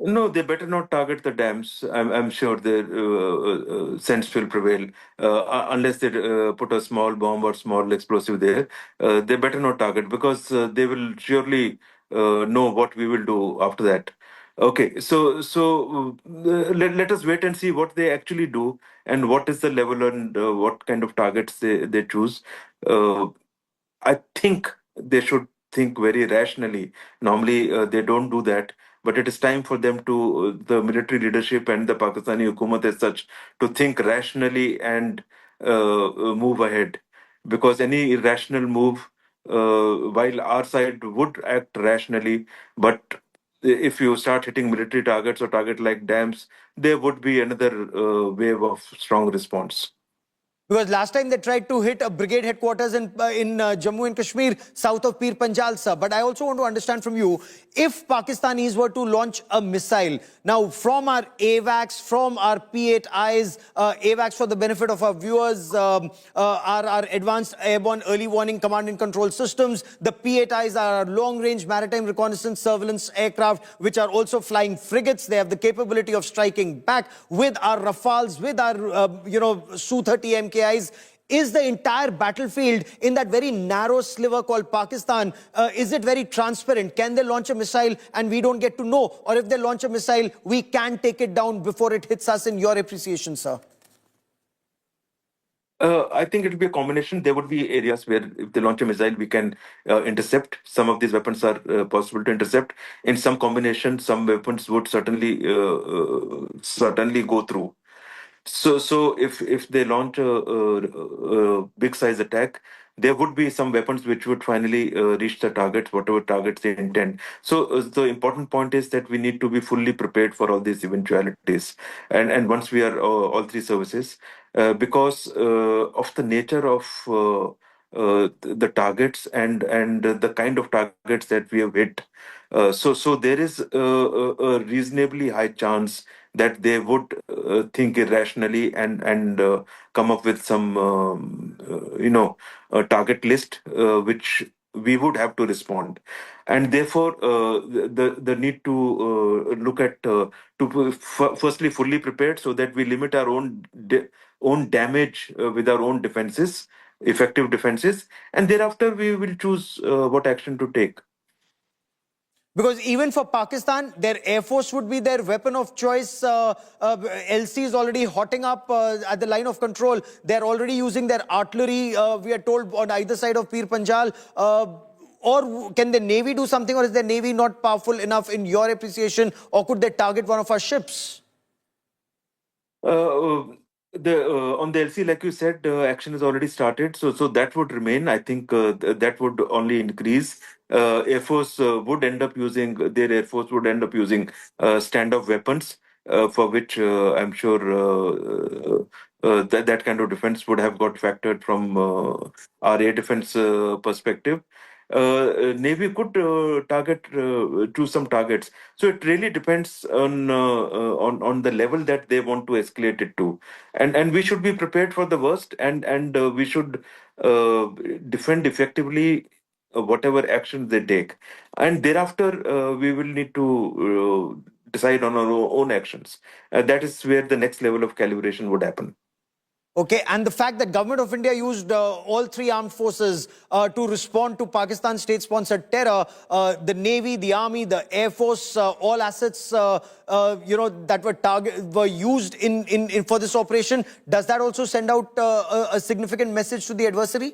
No, they better not target the dams. I'm sure their sense will prevail. Unless they put a small bomb or small explosive there, they better not target, because they will surely know what we will do after that. Okay, let us wait and see what they actually do and what is the level and what kind of targets they choose. Uh, I think they should think very rationally. Normally, they don't do that, but it is time for them to, the military leadership and the Pakistani Hukumat as such, to think rationally and move ahead. Because any irrational move, while our side would act rationally, but if you start hitting military targets or target like dams, there would be another wave of strong response. Because last time they tried to hit a brigade headquarters in Jammu and Kashmir, south of Pir Panjal, sir. But I also want to understand from you, if Pakistanis were to launch a missile, now from our AWACS, from our P8Is, AWACS for the benefit of our viewers, our Advanced Airborne Early Warning Command and Control Systems, the P8Is are our long-range maritime reconnaissance surveillance aircraft, which are also flying frigates. They have the capability of striking back with our Rafales, with our, Su-30 MKIs. Is the entire battlefield in that very narrow sliver called Pakistan, is it very transparent? Can they launch a missile and we don't get to know? Or if they launch a missile, we can take it down before it hits us, in your appreciation, sir? I think it will be a combination. There would be areas where if they launch a missile, we can intercept. Some of these weapons are possible to intercept. In some combination, some weapons would certainly go through. So if they launch a big size attack, there would be some weapons which would finally reach the targets, whatever targets they intend. So the important point is that we need to be fully prepared for all these eventualities. And once we are all three services, because of the nature of the targets and the kind of targets that we have hit. So there is a reasonably high chance that they would think irrationally and come up with some a target list which we would have to respond, and therefore the need to look at firstly fully prepared so that we limit our own damage with our own defenses, effective defenses, and thereafter we will choose what action to take. Because even for Pakistan, their Air Force would be their weapon of choice. LC is already hotting up at the line of control. They're already using their artillery, we are told, on either side of Pir Panjal. Or can the Navy do something, or is the Navy not powerful enough in your appreciation, or could they target one of our ships? On the LC, like you said, action has already started, so that would remain. I think that would only increase. Air Force would end up using their Air Force would end up using standoff weapons, for which I'm sure that kind of defense would have got factored from our air defense perspective. Navy could choose some targets. So it really depends on the level that they want to escalate it to, and we should be prepared for the worst, and we should defend effectively whatever actions they take, and thereafter we will need to decide on our own actions. That is where the next level of calibration would happen. Okay, and the fact that Government of India used all three armed forces to respond to Pakistan state-sponsored terror, the Navy, the Army, the Air Force, all assets, that were used for this operation, does that also send out a significant message to the adversary?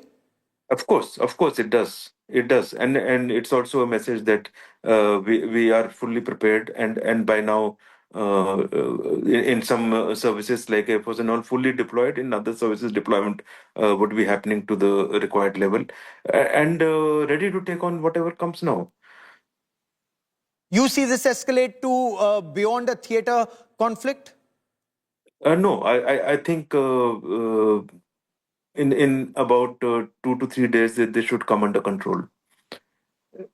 Of course, it does. It does, and it's also a message that we are fully prepared, and by now, in some services like Air Force and all, fully deployed. In other services, deployment would be happening to the required level, and ready to take on whatever comes now. You see this escalate to beyond a theater conflict? No, I think in about 2 to 3 days they should come under control.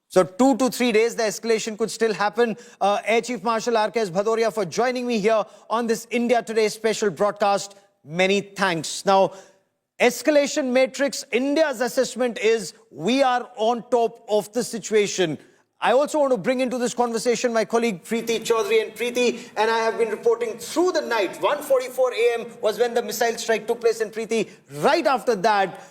So 2 to 3 days, the escalation could still happen. Air Chief Marshal R.K.S. Bhadoria for joining me here on this India Today special broadcast. Many thanks. Now, escalation matrix, India's assessment is we are on top of the situation. I also want to bring into this conversation my colleague Preeti Chaudhary. And Preeti and I have been reporting through the night. 1:44 a.m. was when the missile strike took place. And Preeti, right after that,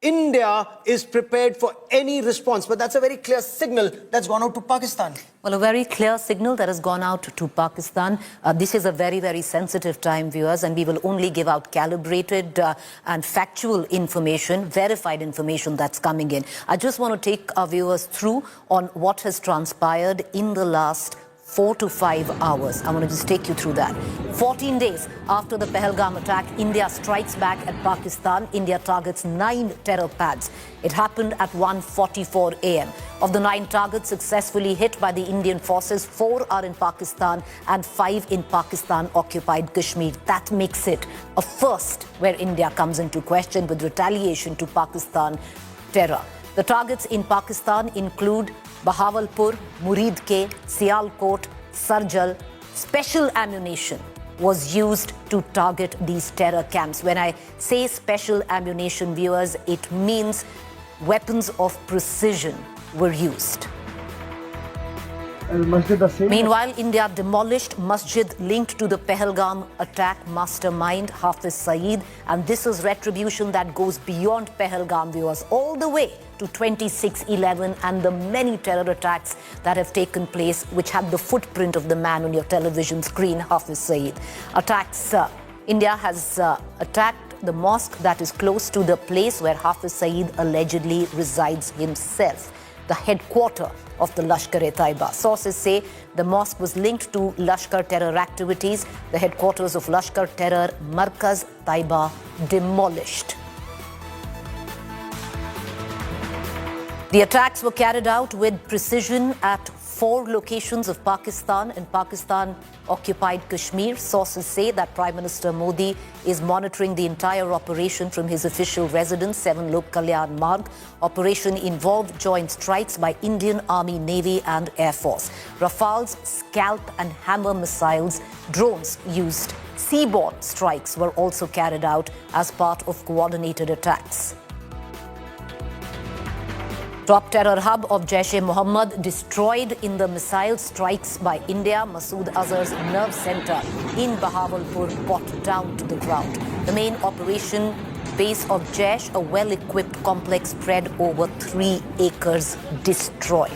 India is prepared for any response. But that's a very clear signal that's gone out to Pakistan. Well, a very clear signal that has gone out to Pakistan. This is a very, very sensitive time, viewers, and we will only give out calibrated and factual information, verified information that's coming in. I just want to take our viewers through on what has transpired in the last 4 to 5 hours. I want to just take you through that. 14 days after the Pahalgam attack, India strikes back at Pakistan. India targets 9 terror pads. It happened at 1:44 a.m. Of the 9 targets successfully hit by the Indian forces, 4 are in Pakistan and 5 in Pakistan-occupied Kashmir. That makes it a first where India comes into question with retaliation to Pakistan terror. The targets in Pakistan include Bahawalpur, Muridke, Sialkot, Sarjal. Special ammunition was used to target these terror camps. When I say special ammunition, viewers, it means weapons of precision were used. Meanwhile, India demolished masjid linked to the Pahalgam attack mastermind Hafiz Saeed, and this is retribution that goes beyond Pahalgam, viewers, all the way to 26/11 and the many terror attacks that have taken place, which had the footprint of the man on your television screen, Hafiz Saeed. India has attacked the mosque that is close to the place where Hafiz Saeed allegedly resides himself, the headquarters of the Lashkar-e-Taiba. Sources say the mosque was linked to Lashkar terror activities. The headquarters of Lashkar terror, Markaz Taiba, demolished. The attacks were carried out with precision at 4 locations of Pakistan and Pakistan-occupied Kashmir. Sources say that Prime Minister Modi is monitoring the entire operation from his official residence, 7 Lok Kalyan Marg. Operation involved joint strikes by Indian Army, Navy and Air Force. Rafales, Scalp and Hammer missiles, drones used. Seaborne strikes were also carried out as part of coordinated attacks. Top terror hub of Jaish-e-Mohammed destroyed in the missile strikes by India. Masood Azhar's nerve center in Bahawalpur brought down to the ground. The main operation base of Jaish, a well-equipped complex spread over 3 acres, destroyed.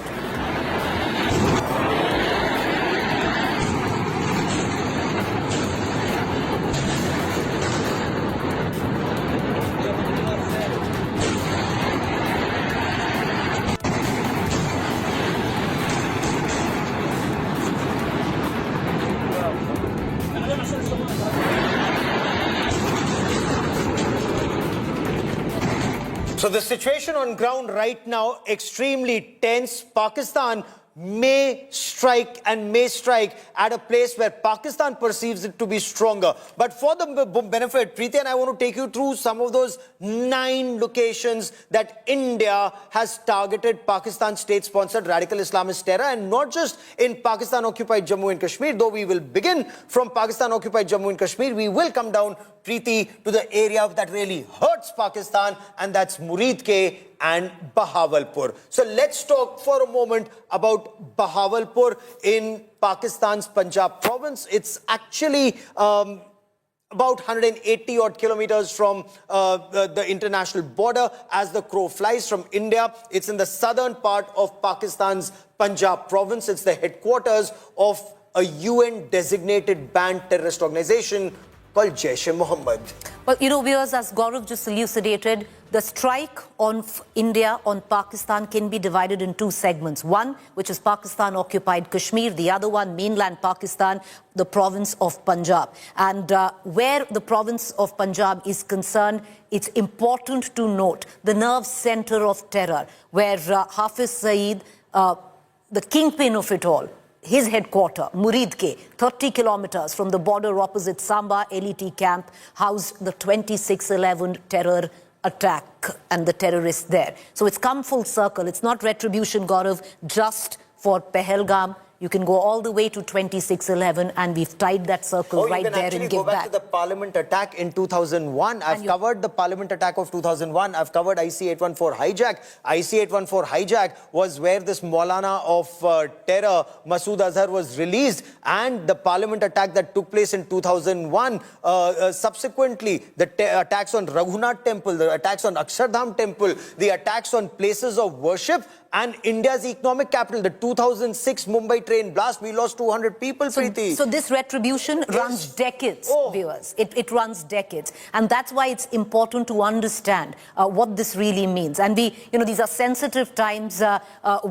So the situation on ground right now, extremely tense. Pakistan may strike at a place where Pakistan perceives it to be stronger. But for the benefit, Preeti and I want to take you through some of those 9 locations that India has targeted Pakistan state-sponsored radical Islamist terror, and not just in Pakistan-occupied Jammu and Kashmir, though we will begin from Pakistan-occupied Jammu and Kashmir. We will come down, Preeti, to the area that really hurts Pakistan, and that's Muridke and Bahawalpur. So let's talk for a moment about Bahawalpur in Pakistan's Punjab province. It's actually about 180 odd kilometers from the international border as the crow flies from India. It's in the southern part of Pakistan's Punjab province. It's the headquarters of a UN designated banned terrorist organization called Jaish-e-Mohammed. Well, you know, viewers, as Gaurav just elucidated, the strike on India on Pakistan can be divided in 2 segments. One, which is Pakistan-occupied Kashmir. The other one, mainland Pakistan, the province of Punjab. And where the province of Punjab is concerned, it's important to note the nerve center of terror, where Hafiz Saeed, the kingpin of it all, his headquarters, Muridke, 30 kilometers from the border opposite Samba LET camp, housed the 26/11 terror attack and the terrorists there. So it's come full circle. It's not retribution, Gaurav, just for Pahalgam. You can go all the way to 2611, and we've tied that circle right there and give go back to the Parliament attack in 2001. I've covered the Parliament attack of 2001. I've covered IC-814 hijack. IC-814 hijack was where this Maulana of terror, Masood Azhar, was released, and the Parliament attack that took place in 2001. Subsequently, the attacks on Raghunath Temple, the attacks on Akshardham Temple, the attacks on places of worship, and India's economic capital, the 2006 Mumbai train blast, we lost 200 people, Preeti. So this retribution runs decades, viewers. It runs decades. And that's why it's important to understand what this really means. And these are sensitive times.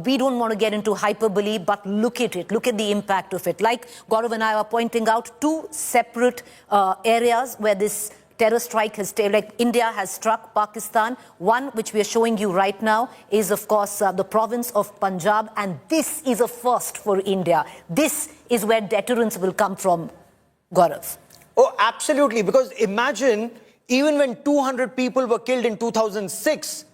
We don't want to get into hyperbole, but look at it. Look at the impact of it. Like Gaurav and I are pointing out, two separate areas where this terror strike has, like India has struck Pakistan. One, which we are showing you right now, is of course the province of Punjab, and this is a first for India. This is where deterrence will come from, Gaurav. Oh, absolutely, because imagine, even when 200 people were killed in 2006,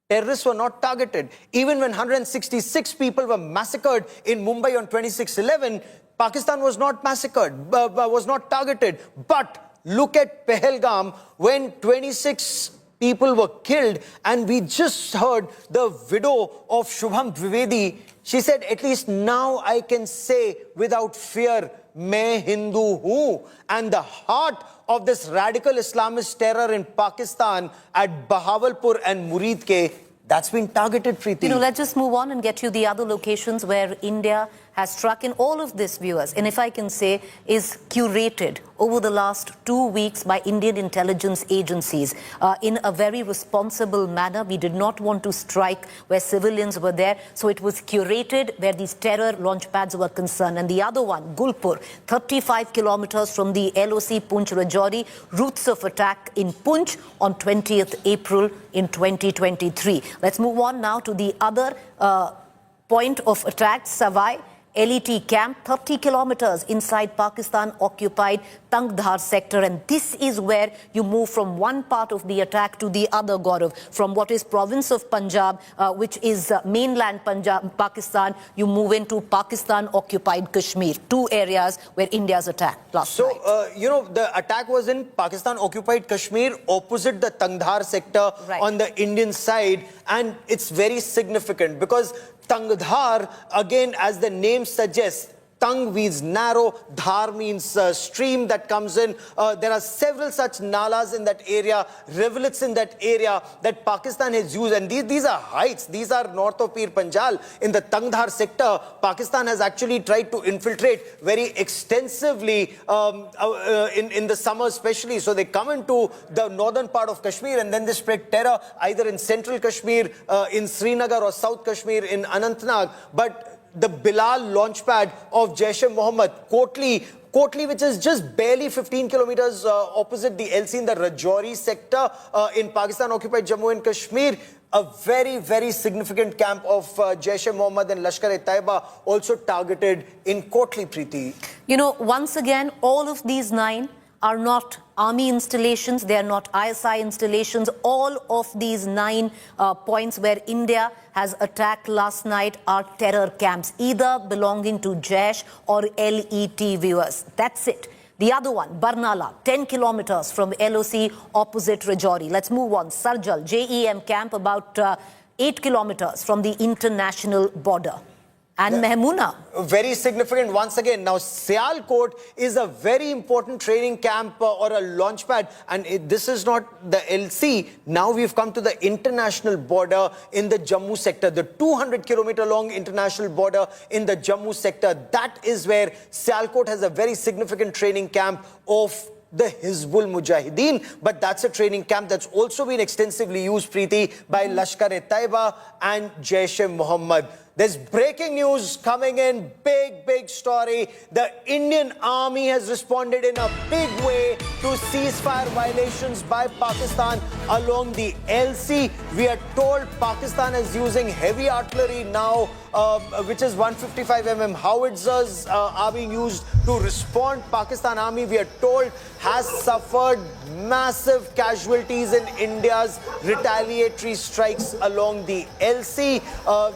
terrorists were not targeted. Even when 166 people were massacred in Mumbai on 26/11, Pakistan was not massacred, was not targeted. But look at Pahalgam, when 26 people were killed, and we just heard the widow of Shubham Dwivedi. She said, at least now I can say without fear, Main Hindu hu. And the heart of this radical Islamist terror in Pakistan at Bahawalpur and Muridke, that's been targeted, Preeti. Let's just move on and get you the other locations where India has struck. In all of this, viewers, and if I can say, is curated over the last 2 weeks by Indian intelligence agencies in a very responsible manner. We did not want to strike where civilians were there, so it was curated where these terror launch pads were concerned. And the other one, Gulpur, 35 kilometers from the LOC Poonch Rajouri, routes of attack in Poonch on 20th April in 2023. Let's move on now to the other point of attack, Savai LET camp, 30 kilometers inside Pakistan-occupied Tangdhar sector. And this is where you move from one part of the attack to the other, Gaurav. From what is province of Punjab, which is mainland Punjab, Pakistan, you move into Pakistan-occupied Kashmir, two areas where India's attacked last night. The attack was in Pakistan-occupied Kashmir, opposite the Tangdhar sector on the Indian side. And it's very significant because Tangdhar, again, as the name suggests, Tang means narrow, Dhar means stream that comes in. There are several such nalas in that area, rivulets in that area that Pakistan has used. And these are heights. These are north of Pir Panjal. In the Tangdhar sector, Pakistan has actually tried to infiltrate very extensively in the summer especially. So they come into the northern part of Kashmir and then they spread terror either in central Kashmir, in Srinagar, or South Kashmir in Anantnag. But the Bilal launchpad of Jaish-e-Mohammed, Kotli, which is just barely 15 kilometers opposite the LC in the Rajouri sector in Pakistan-occupied Jammu and Kashmir, a very, very significant camp of Jaish-e-Mohammed and Lashkar-e-Taiba also targeted in Kotli, Preeti. Once again, all of these 9 are not army installations, they are not ISI installations. All of these 9 points where India has attacked last night are terror camps, either belonging to Jaish or LET, viewers. That's it. The other one, Barnala, 10 kilometers from LOC opposite Rajouri. Let's move on. Sarjal, JEM camp, about 8 kilometers from the international border. And Mehmuna. Very significant once again. Now, Sialkot is a very important training camp or a launch pad. And this is not the LC. Now we've come to the international border in the Jammu sector. The 200-kilometer long international border in the Jammu sector. That is where Sialkot has a very significant training camp of the Hizbul Mujahideen. But that's a training camp that's also been extensively used, Preeti, by Lashkar-e-Taiba and Jaish-e-Mohammed. There's breaking news coming in, big story. The Indian army has responded in a big way to ceasefire violations by Pakistan along the LC. We are told Pakistan is using heavy artillery now, which is 155mm howitzers are being used to respond. Pakistan army, we are told, has suffered massive casualties in India's retaliatory strikes along the LC.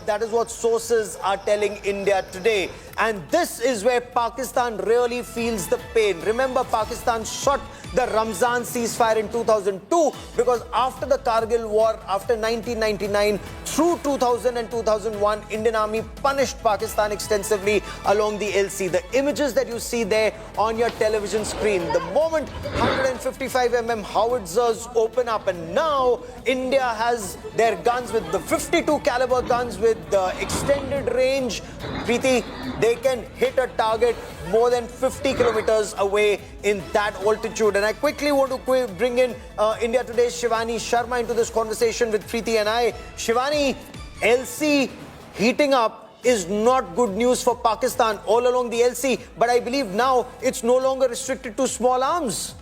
That is what's sources are telling India today. And this is where Pakistan really feels the pain. Remember, Pakistan shot the Ramzan ceasefire in 2002 because after the Kargil war, after 1999, through 2000 and 2001, Indian Army punished Pakistan extensively along the LC. The images that you see there on your television screen, the moment 155mm howitzers open up, and now India has their guns with the 52 caliber guns with the extended range. Preeti, they can hit a target more than 50 kilometers away in that altitude. And I quickly want to bring in India Today's Shivani Sharma into this conversation with Preeti and I. Shivani, LC heating up is not good news for Pakistan all along the LC, but I believe now it's no longer restricted to small arms.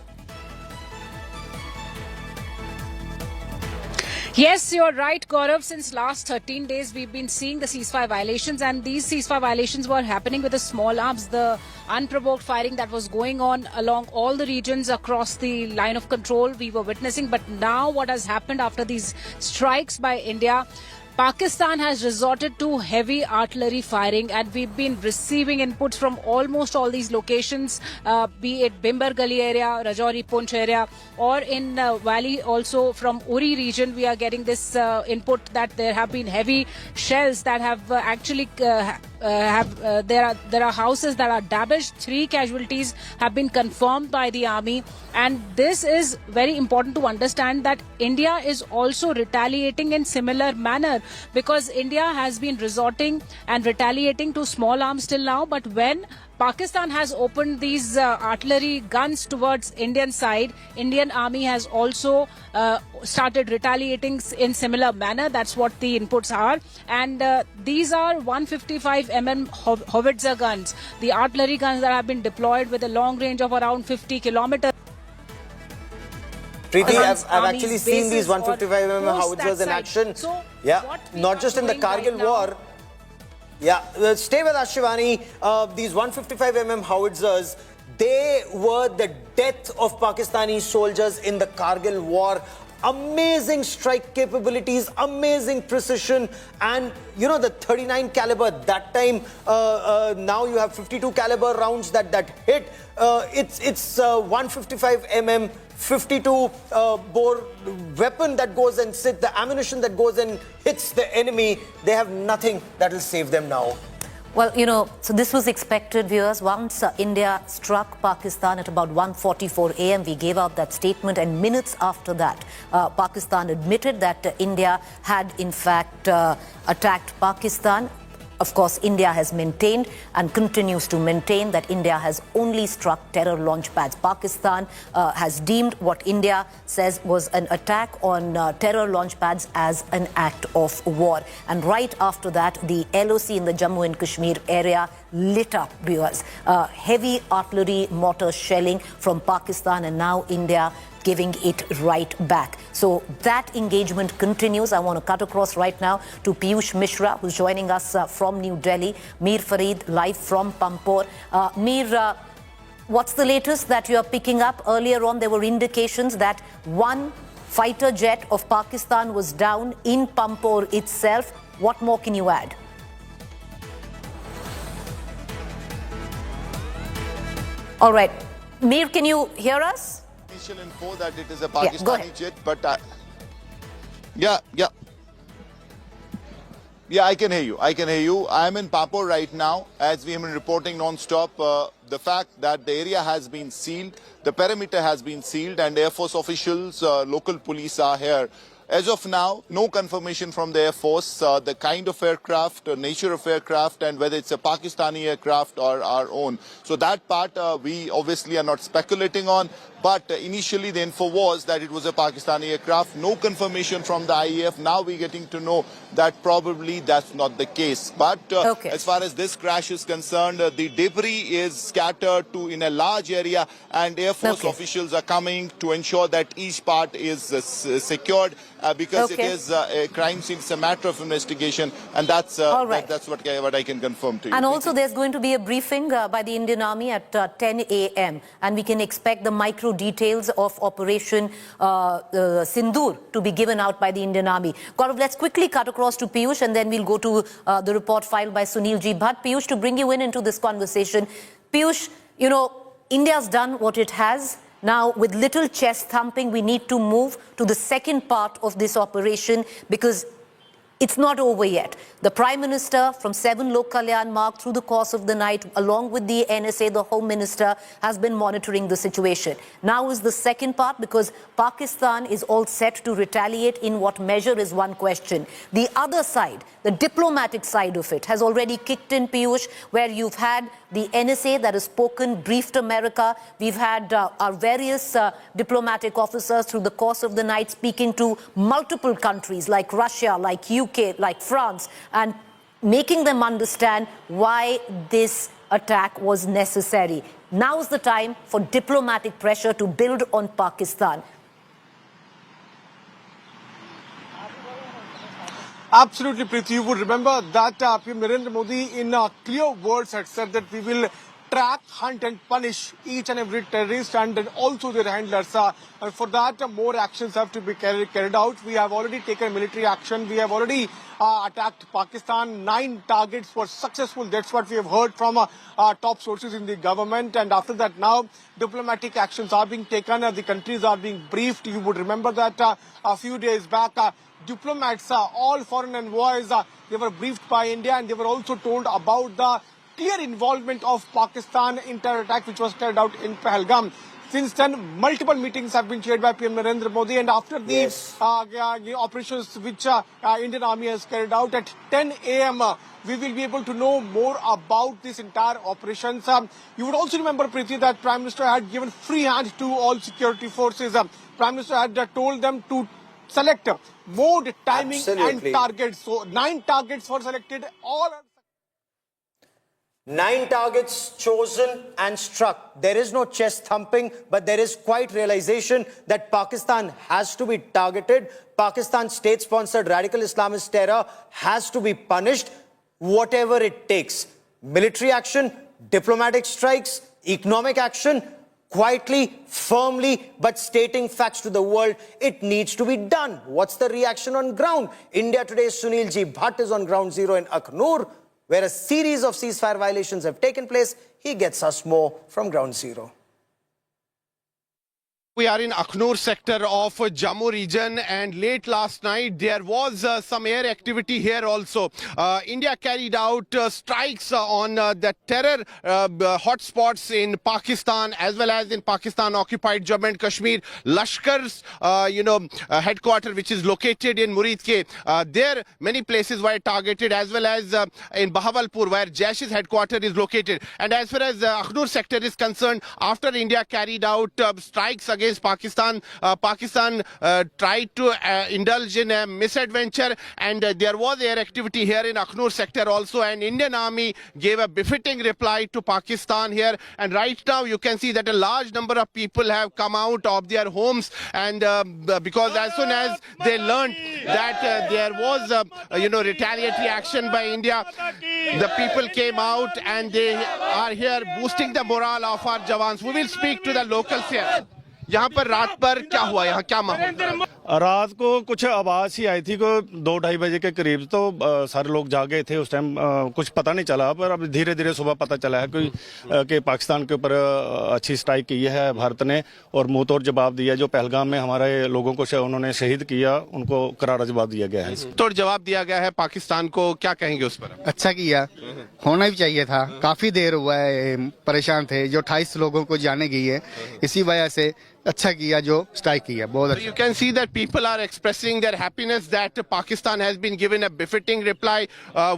Yes, you're right, Gaurav. Since last 13 days, we've been seeing the ceasefire violations, and these ceasefire violations were happening with the small arms. The unprovoked firing that was going on along all the regions across the line of control we were witnessing. But now what has happened after these strikes by India, Pakistan has resorted to heavy artillery firing, and we've been receiving inputs from almost all these locations, be it Bimbar Gali area, Rajouri Poonch area, or in Valley also from Uri region. We are getting this input that there have been heavy shells that have actually there are houses that are damaged. 3 casualties have been confirmed by the army, and this is very important to understand that India is also retaliating in similar manner, because India has been resorting and retaliating to small arms till now. But when Pakistan has opened these artillery guns towards Indian side, Indian army has also started retaliating in similar manner. That's what the inputs are. And these are 155mm howitzer guns, the artillery guns that have been deployed with a long range of around 50 kilometers. Preeti, I've actually seen these 155mm howitzers in action. So yeah, not just in the Kargil war. Yeah, stay with us, Shivani. These 155mm howitzers, they were the death of Pakistani soldiers in the Kargil war. Amazing strike capabilities, amazing precision, and you know the 39 caliber that time. Now you have 52 caliber rounds that hit. It's 155mm 52 bore weapon that goes and sits, the ammunition that goes and hits the enemy. They have nothing that will save them now. Well, you know, so this was expected, viewers. Once India struck Pakistan at about 1:44 a.m., we gave out that statement, and minutes after that, Pakistan admitted that India had in fact attacked Pakistan. Of course, India has maintained and continues to maintain that India has only struck terror launch pads. Pakistan has deemed what India says was an attack on terror launch pads as an act of war. And right after that, the LOC in the Jammu and Kashmir area lit up, viewers. Heavy artillery mortar shelling from Pakistan, and now India giving it right back. So that engagement continues. I want to cut across right now to Piyush Mishra, who's joining us from New Delhi. Mir Farid, live from Pampore. Mir, what's the latest that you are picking up? Earlier on, there were indications that one fighter jet of Pakistan was down in Pampore itself. What more can you add? All right. Mir, can you hear us? Initial info that it is a Pakistani jet, but yeah, I can hear you. I am in Pampore right now, as we have been reporting non-stop. The fact that the area has been sealed, the perimeter has been sealed, and Air Force officials, local police are here. As of now, no confirmation from the Air Force, the kind of aircraft, nature of aircraft, and whether it's a Pakistani aircraft or our own. So that part we obviously are not speculating on. But initially the info was that it was a Pakistani aircraft. No confirmation from the IAF. Now we're getting to know that probably that's not the case. But as far as this crash is concerned, the debris is scattered in a large area, and Air Force officials are coming to ensure that each part is secured because it is a crime scene. It's a matter of investigation, and that's that's what I can confirm to you. And also there's going to be a briefing by the Indian Army at 10 a.m. and we can expect the micro details of Operation Sindoor to be given out by the Indian Army. Gaurav, let's quickly cut across to Piyush and then we'll go to the report filed by Sunil G. Bhatt. Piyush, to bring you into this conversation. Piyush, you know, India's done what it has. Now, with little chest thumping, we need to move to the second part of this operation because it's not over yet. The Prime Minister from 7 Lok Kalyan Marg through the course of the night, along with the NSA, the Home Minister, has been monitoring the situation. Now is the second part because Pakistan is all set to retaliate. In what measure is one question. The other side, the diplomatic side of it, has already kicked in, Piyush, where you've had the NSA that has spoken, briefed America. We've had our various diplomatic officers through the course of the night speaking to multiple countries like Russia, like UK, like France, and making them understand why this attack was necessary. Now's the time for diplomatic pressure to build on Pakistan. Absolutely, Preeti. You would remember that PM Narendra Modi in clear words had said that we will track, hunt and punish each and every terrorist and also their handlers. For that, more actions have to be carried out. We have already taken military action. We have already attacked Pakistan. 9 targets were successful. That's what we have heard from top sources in the government. And after that, now diplomatic actions are being taken. The countries are being briefed. You would remember that a few days back, diplomats, all foreign envoys, they were briefed by India and they were also told about the clear involvement of Pakistan in terror attack which was carried out in Pahalgam. Since then, multiple meetings have been chaired by PM Narendra Modi, and after the operations which Indian Army has carried out at 10 a.m., we will be able to know more about this entire operations. You would also remember, Preeti, that Prime Minister had given free hand to all security forces. Prime Minister had told them to select mode, timing and targets. So 9 targets were selected. All 9 targets chosen and struck. There is no chest thumping, but there is quite realization that Pakistan has to be targeted. Pakistan state-sponsored radical Islamist terror has to be punished, whatever it takes. Military action, diplomatic strikes, economic action, quietly, firmly, but stating facts to the world. It needs to be done. What's the reaction on ground? India Today's Sunil G. Bhatt is on ground zero in Akhnur, where a series of ceasefire violations have taken place. He gets us more from ground zero. We are in Akhnur sector of Jammu region, and late last night there was some air activity here also. India carried out strikes on the terror hotspots in Pakistan as well as in Pakistan occupied Jammu and Kashmir. Lashkar's headquarters, which is located in Muridke, there many places were targeted, as well as in Bahawalpur, where Jaish's headquarters is located. And as far as Akhnur sector is concerned, after India carried out strikes against Pakistan, Pakistan tried to indulge in a misadventure, and there was air activity here in Akhnur sector also, and Indian Army gave a befitting reply to Pakistan here. And right now you can see that a large number of people have come out of their homes, and because as soon as they learned that there was retaliatory action by India, the people came out and they are here boosting the morale of our jawans. We will speak to the locals here. यहाँ पर रात पर क्या हुआ, यहाँ क्या माहौल? रात को कुछ आवाज़ ही आई थी को 2-2:30 बजे के करीब, तो सारे लोग जागे थे उस टाइम। कुछ पता नहीं चला, पर अब धीरे धीरे सुबह पता चला है कि पाकिस्तान के ऊपर अच्छी स्ट्राइक की है भारत ने, और मुंह तोड़ जवाब दिया। जो पहलगाम में हमारे लोगों को उन्होंने शहीद किया, उनको करारा जवाब दिया गया है। तोड़ जवाब दिया गया है पाकिस्तान को, क्या कहेंगे उस पर? अच्छा किया, होना भी चाहिए था। काफ़ी देर हुआ है, परेशान थे। जो 28 लोगों को जाने गई है, इसी वजह से अच्छा किया जो स्ट्राइक किया, बहुत अच्छा। You can see that people are expressing their happiness that Pakistan has been given a befitting reply.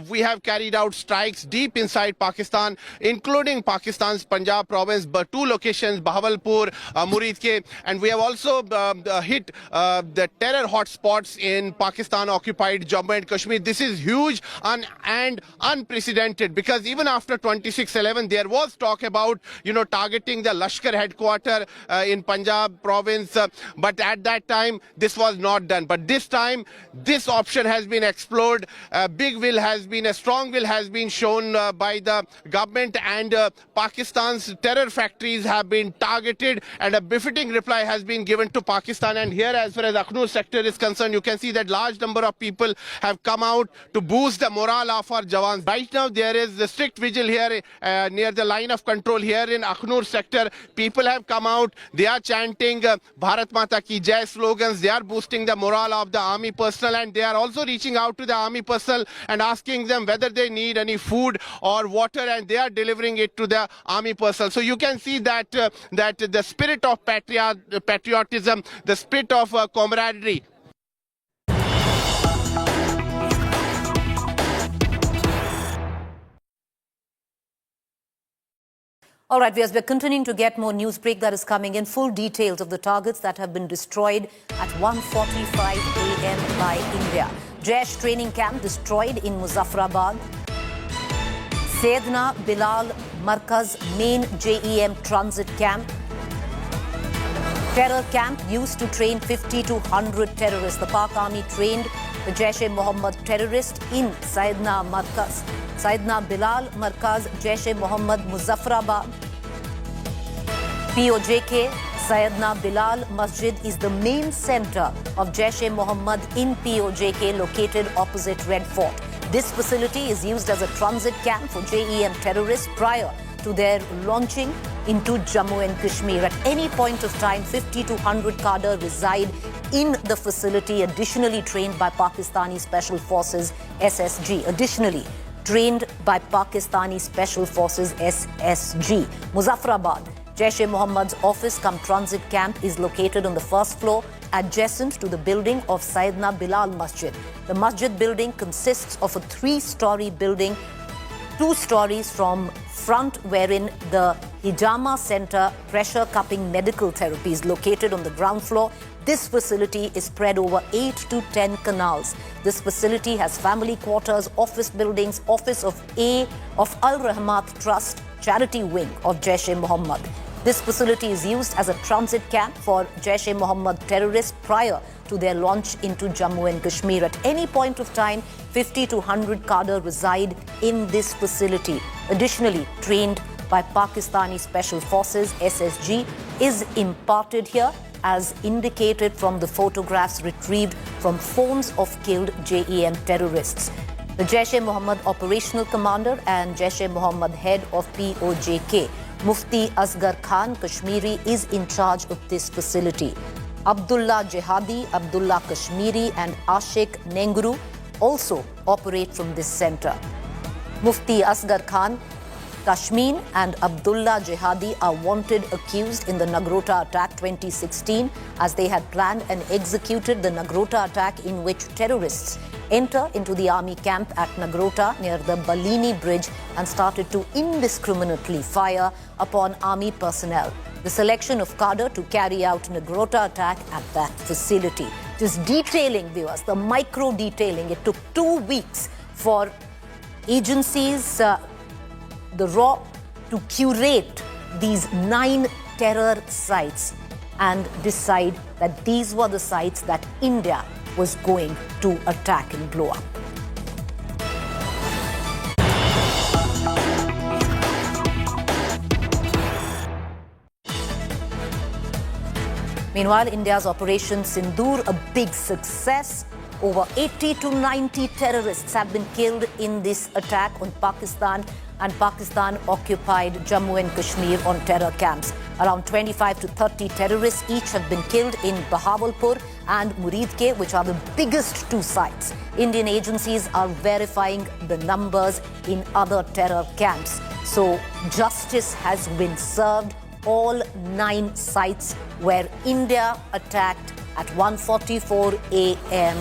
We have carried out strikes deep inside Pakistan, including Pakistan's Punjab province, but 2 locations, Bahawalpur, Muridke, and we have also hit the terror hotspots in Pakistan-occupied Jammu and Kashmir. This is huge and unprecedented, because even after 26/11, there was talk about targeting the Lashkar headquarters in Punjab Punjab province, but at that time this was not done. But this time this option has been explored. A strong will has been shown by the government, and Pakistan's terror factories have been targeted, and a befitting reply has been given to Pakistan. And here, as far as Akhnur sector is concerned, you can see that large number of people have come out to boost the morale of our jawans. Right now there is the strict vigil here near the line of control here in Akhnur sector. People have come out, they are chanting Bharat Mata Ki Jai slogans, they are boosting the morale of the army personnel, and they are also reaching out to the army personnel and asking them whether they need any food or water, and they are delivering it to the army personnel. So you can see that that the spirit of patriotism, the spirit of camaraderie. All right, we're continuing to get more news break that is coming in. Full details of the targets that have been destroyed at 1:45 a.m. by India. Jaish training camp destroyed in Muzaffarabad. Sayyidina Bilal Markaz main JEM transit camp. Terror camp used to train 50 to 100 terrorists. The Pak army trained the Jaish-e-Mohammed terrorist in Sayyidina Markaz. Sayyidina Bilal Markaz, Jaish-e-Mohammed, Muzaffarabad. POJK, Sayyidina Bilal Masjid is the main center of Jaish-e-Mohammed in POJK, located opposite Red Fort. This facility is used as a transit camp for JEM terrorists prior to their launching into Jammu and Kashmir. At any point of time, 50 to 100 cadre reside in the facility, additionally trained by Pakistani Special Forces SSG. Additionally, trained by Pakistani Special Forces SSG. Muzaffarabad, Jaish-e-Mohammed's office cum transit camp is located on the first floor adjacent to the building of Sayyidina Bilal Masjid. The masjid building consists of a 3-story building, 2 stories from front, wherein the Hijama Center pressure cupping medical therapy is located on the ground floor. This facility is spread over 8 to 10 canals. This facility has family quarters, office buildings, office of Al Rahmat Trust, charity wing of Jaish-e-Mohammed. This facility is used as a transit camp for Jaish-e-Mohammed terrorists prior to their launch into Jammu and Kashmir. At any point of time, 50 to 100 cadre reside in this facility. Additionally, trained by Pakistani Special Forces SSG is imparted here, as indicated from the photographs retrieved from phones of killed JEM terrorists. The Jaish-e-Mohammed operational commander and Jaish-e-Mohammed head of POJK, Mufti Asghar Khan Kashmiri, is in charge of this facility. Abdullah Jihadi, Abdullah Kashmiri and Ashik Nengru also operate from this center. Mufti Asghar Khan Kashmir and Abdullah Jihadi are wanted accused in the Nagrota attack 2016, as they had planned and executed the Nagrota attack, in which terrorists enter into the army camp at Nagrota near the Balini bridge and started to indiscriminately fire upon army personnel. The selection of cadre to carry out Nagrota attack at that facility. Just detailing, viewers, the micro detailing. It took 2 weeks for agencies, the RAW, to curate these 9 terror sites and decide that these were the sites that India was going to attack and blow up. Meanwhile, India's Operation Sindoor, a big success. Over 80 to 90 terrorists have been killed in this attack on Pakistan and Pakistan-occupied Jammu and Kashmir on terror camps. Around 25 to 30 terrorists each have been killed in Bahawalpur and Muridke, which are the biggest 2 sites. Indian agencies are verifying the numbers in other terror camps. So justice has been served. All 9 sites where India attacked at 1:44 a.m.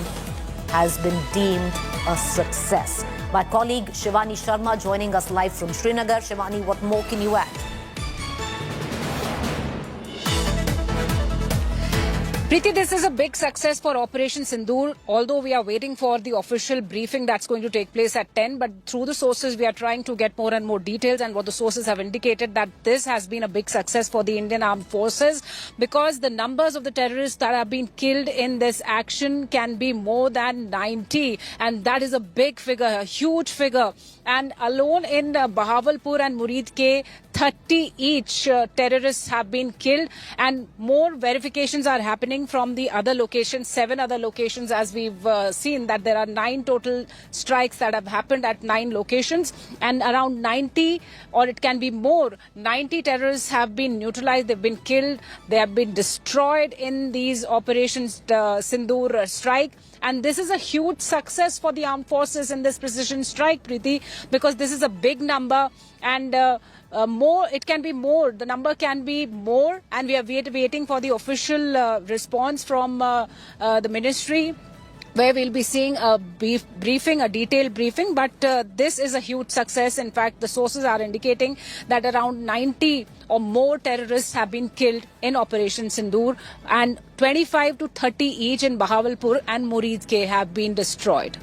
has been deemed a success. My colleague Shivani Sharma joining us live from Srinagar. Shivani, what more can you add? Preeti, this is a big success for Operation Sindoor, although we are waiting for the official briefing that's going to take place at 10. But through the sources, we are trying to get more and more details. And what the sources have indicated that this has been a big success for the Indian Armed Forces because the numbers of the terrorists that have been killed in this action can be more than 90. And that is a big figure, a huge figure. And alone in Bahawalpur and Muridke, 30 each terrorists have been killed, and more verifications are happening from the other locations, 7 other locations, as we've seen that there are 9 total strikes that have happened at 9 locations, and around 90, or it can be more, 90 terrorists have been neutralized, they've been killed, they have been destroyed in these operations Sindoor strike. And this is a huge success for the armed forces in this precision strike, Preeti, because this is a big number, and more, it can be more, the number can be more, and we are waiting for the official response from the ministry, where we'll be seeing a briefing, a detailed briefing. But this is a huge success. In fact, the sources are indicating that around 90 or more terrorists have been killed in Operation Sindoor, and 25 to 30 each in Bahawalpur and Muridke have been destroyed.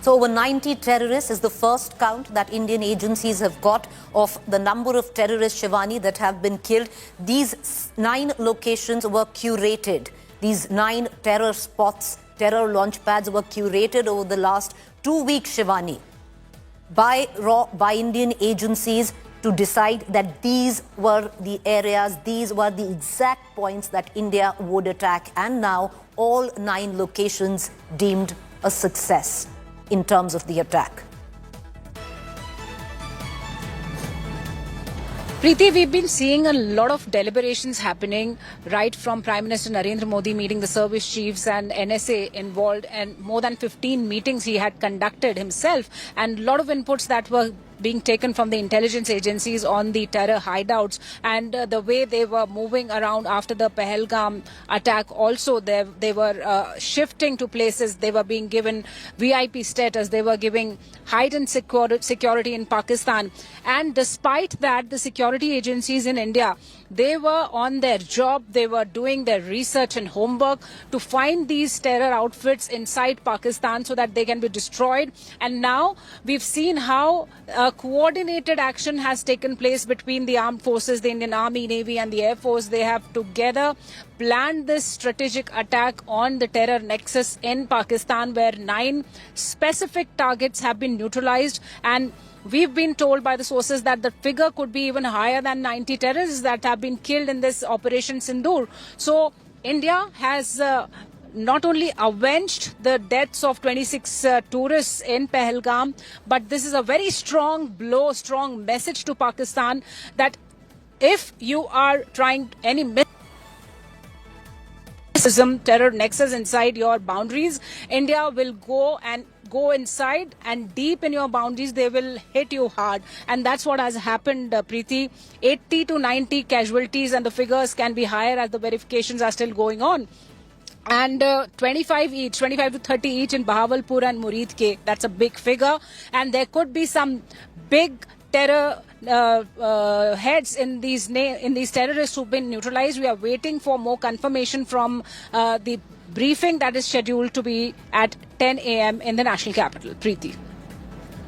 So over 90 terrorists is the first count that Indian agencies have got of the number of terrorists, Shivani, that have been killed. These 9 locations were curated. These 9 terror spots, terror launch pads were curated over the last 2 weeks, Shivani, by Indian agencies to decide that these were the areas, these were the exact points that India would attack. And now all 9 locations deemed a success in terms of the attack. Preeti, we've been seeing a lot of deliberations happening right from Prime Minister Narendra Modi meeting the service chiefs and NSA involved, and more than 15 meetings he had conducted himself, and a lot of inputs that were being taken from the intelligence agencies on the terror hideouts and the way they were moving around after the Pahalgam attack. Also, they were shifting to places, they were being given VIP status, they were giving heightened security in Pakistan. And despite that, the security agencies in India, they were on their job, they were doing their research and homework to find these terror outfits inside Pakistan so that they can be destroyed. And now we've seen how coordinated action has taken place between the armed forces, the Indian Army, Navy and the Air Force. They have together planned this strategic attack on the terror nexus in Pakistan, where 9 specific targets have been neutralized. And we've been told by the sources that the figure could be even higher than 90 terrorists that have been killed in this Operation Sindoor. So India has not only avenged the deaths of 26 tourists in Pahalgam, but this is a very strong blow, strong message to Pakistan that if you are trying any terror nexus inside your boundaries, India will go inside and deep in your boundaries, they will hit you hard. And that's what has happened, Preeti. 80 to 90 casualties, and the figures can be higher as the verifications are still going on. And 25 to 30 each in Bahawalpur and Muridke. That's a big figure. And there could be some big terror heads in these terrorists who've been neutralized. We are waiting for more confirmation from the briefing that is scheduled to be at 10 a.m. in the national capital. Preeti.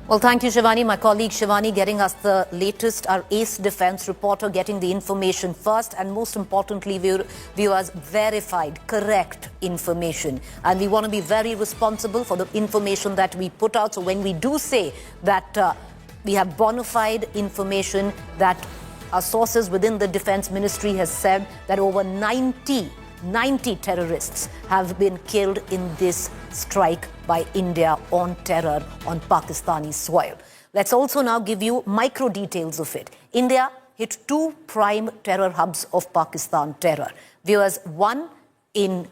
Well, thank you, Shivani. My colleague Shivani getting us the latest, our ace defense reporter getting the information first, and most importantly, viewers, verified, correct information. And we want to be very responsible for the information that we put out. So when we do say that we have bona fide information, that our sources within the Defense Ministry has said that over 90 terrorists have been killed in this strike by India on terror on Pakistani soil. Let's also now give you micro details of it. India hit 2 prime terror hubs of Pakistan terror. Viewers, one in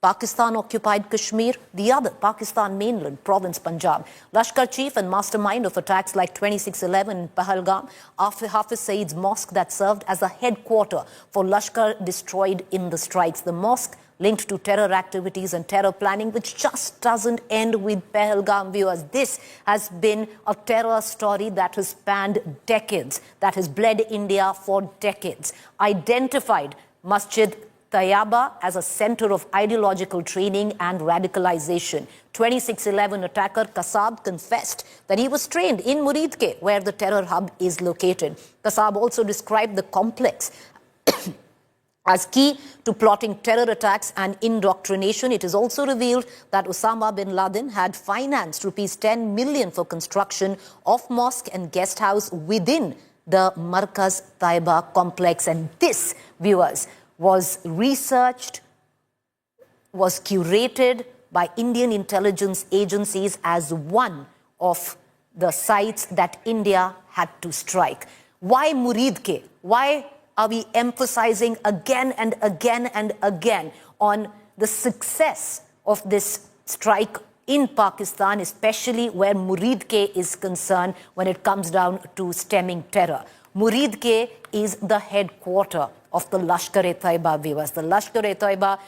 Pakistan-occupied Kashmir, the other Pakistan mainland province Punjab. Lashkar chief and mastermind of attacks like 2611 in Pahalgam, after Hafiz Saeed's mosque that served as a headquarter for Lashkar destroyed in the strikes. The mosque linked to terror activities and terror planning, which just doesn't end with Pahalgam, viewers. This has been a terror story that has spanned decades, that has bled India for decades. Identified Masjid Tayaba as a center of ideological training and radicalization. 26/11 attacker Kasab confessed that he was trained in Muridke, where the terror hub is located. Kasab also described the complex as key to plotting terror attacks and indoctrination. It is also revealed that Osama bin Laden had financed rupees 10 million for construction of mosque and guest house within the Markaz Taiba complex. And this, viewers, was researched, was curated by Indian intelligence agencies as one of the sites that India had to strike. Why Muridke? Why are we emphasizing again and again and again on the success of this strike in Pakistan, especially where Muridke is concerned when it comes down to stemming terror? Muridke is the headquarter of the Lashkar-e-Taiba, viewers. The Lashkar-e-Taiba,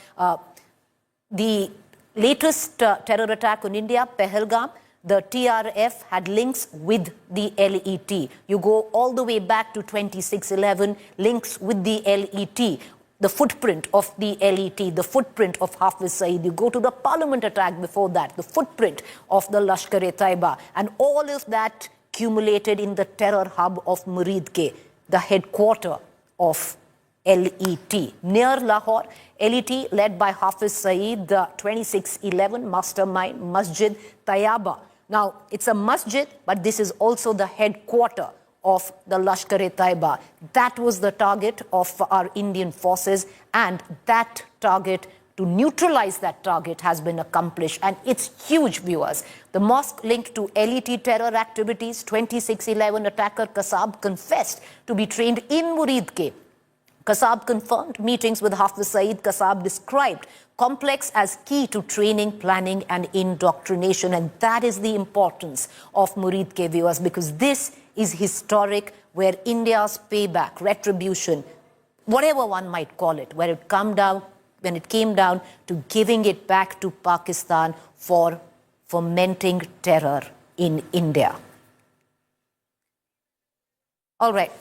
the latest terror attack on India, Pahalgam, the TRF had links with the LET. You go all the way back to 26/11, links with the LET, the footprint of the LET, the footprint of Hafiz Saeed. You go to the parliament attack before that, the footprint of the Lashkar-e-Taiba, and all of that accumulated in the terror hub of Muridke, the headquarter of LET. Near Lahore, LET led by Hafiz Saeed, the 26/11 mastermind, Masjid Tayaba. Now, it's a masjid, but this is also the headquarter of the Lashkar-e-Taiba. That was the target of our Indian forces, and that target, to neutralize that target, has been accomplished. And it's huge, viewers. The mosque linked to LET terror activities, 26/11 attacker Kasab confessed to be trained in Muridke. Kasab confirmed meetings with Hafiz Saeed. Kasab described complex as key to training, planning and indoctrination. And that is the importance of Muridke, viewers, because this is historic, where India's payback, retribution, whatever one might call it, when it came down to giving it back to Pakistan for fomenting terror in India. All right.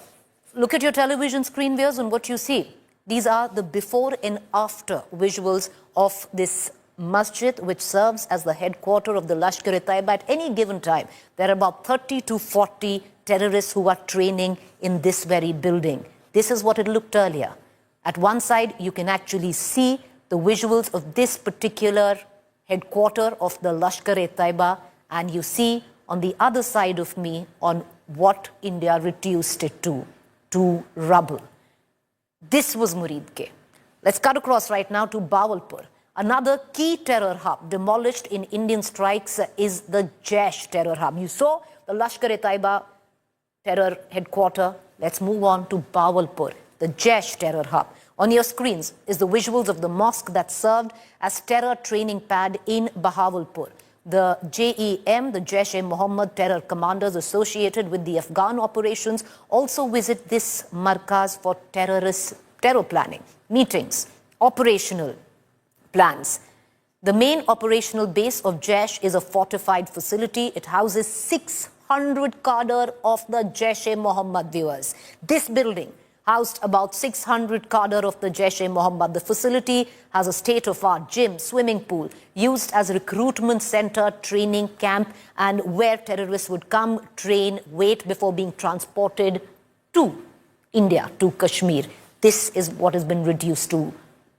Look at your television screen, viewers, and what you see. These are the before and after visuals of this masjid, which serves as the headquarter of the Lashkar-e-Taiba. At any given time, there are about 30 to 40 terrorists who are training in this very building. This is what it looked earlier. At one side, you can actually see the visuals of this particular headquarter of the Lashkar-e-Taiba, and you see on the other side of me on what India reduced it to rubble. This was Muridke. Let's cut across right now to Bahawalpur. Another key terror hub demolished in Indian strikes is the Jaish terror hub. You saw the Lashkar-e-Taiba terror headquarter. Let's move on to Bahawalpur, the Jaish terror hub. On your screens is the visuals of the mosque that served as terror training pad in Bahawalpur. The JEM, the Jaish-e-Mohammed terror commanders associated with the Afghan operations, also visit this markaz for terror planning, meetings, operational plans. The main operational base of Jaish is a fortified facility. It houses 600 cadre of the Jaish-e-Mohammed, viewers. This building housed about 600 cadre of the Jaish-e-Mohammed. The facility has a state-of-art gym, swimming pool, used as a recruitment center, training camp, and where terrorists would come, train, wait before being transported to India, to Kashmir. This is what has been reduced to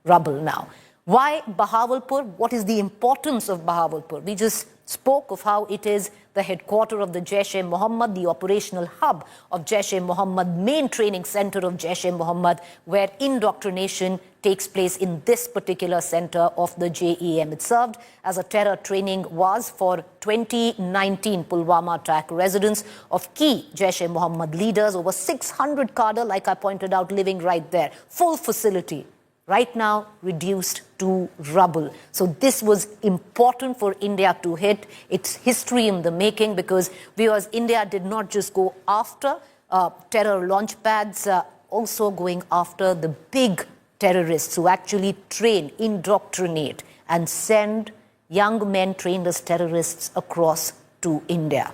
rubble now. Why Bahawalpur? What is the importance of Bahawalpur? We just spoke of how it is the headquarter of the Jaish-e-Mohammed, the operational hub of Jaish-e-Mohammed, main training center of Jaish-e-Mohammed, where indoctrination takes place in this particular center of the JEM. It served as a terror training was for 2019 Pulwama attack. Residents of key Jaish-e-Mohammed leaders, over 600 cadre, like I pointed out, living right there. Full facility. Right now reduced to rubble. So this was important for India to hit. It's history in the making, because viewers, India did not just go after terror launch pads, also going after the big terrorists who actually train, indoctrinate, and send young men trained as terrorists across to India.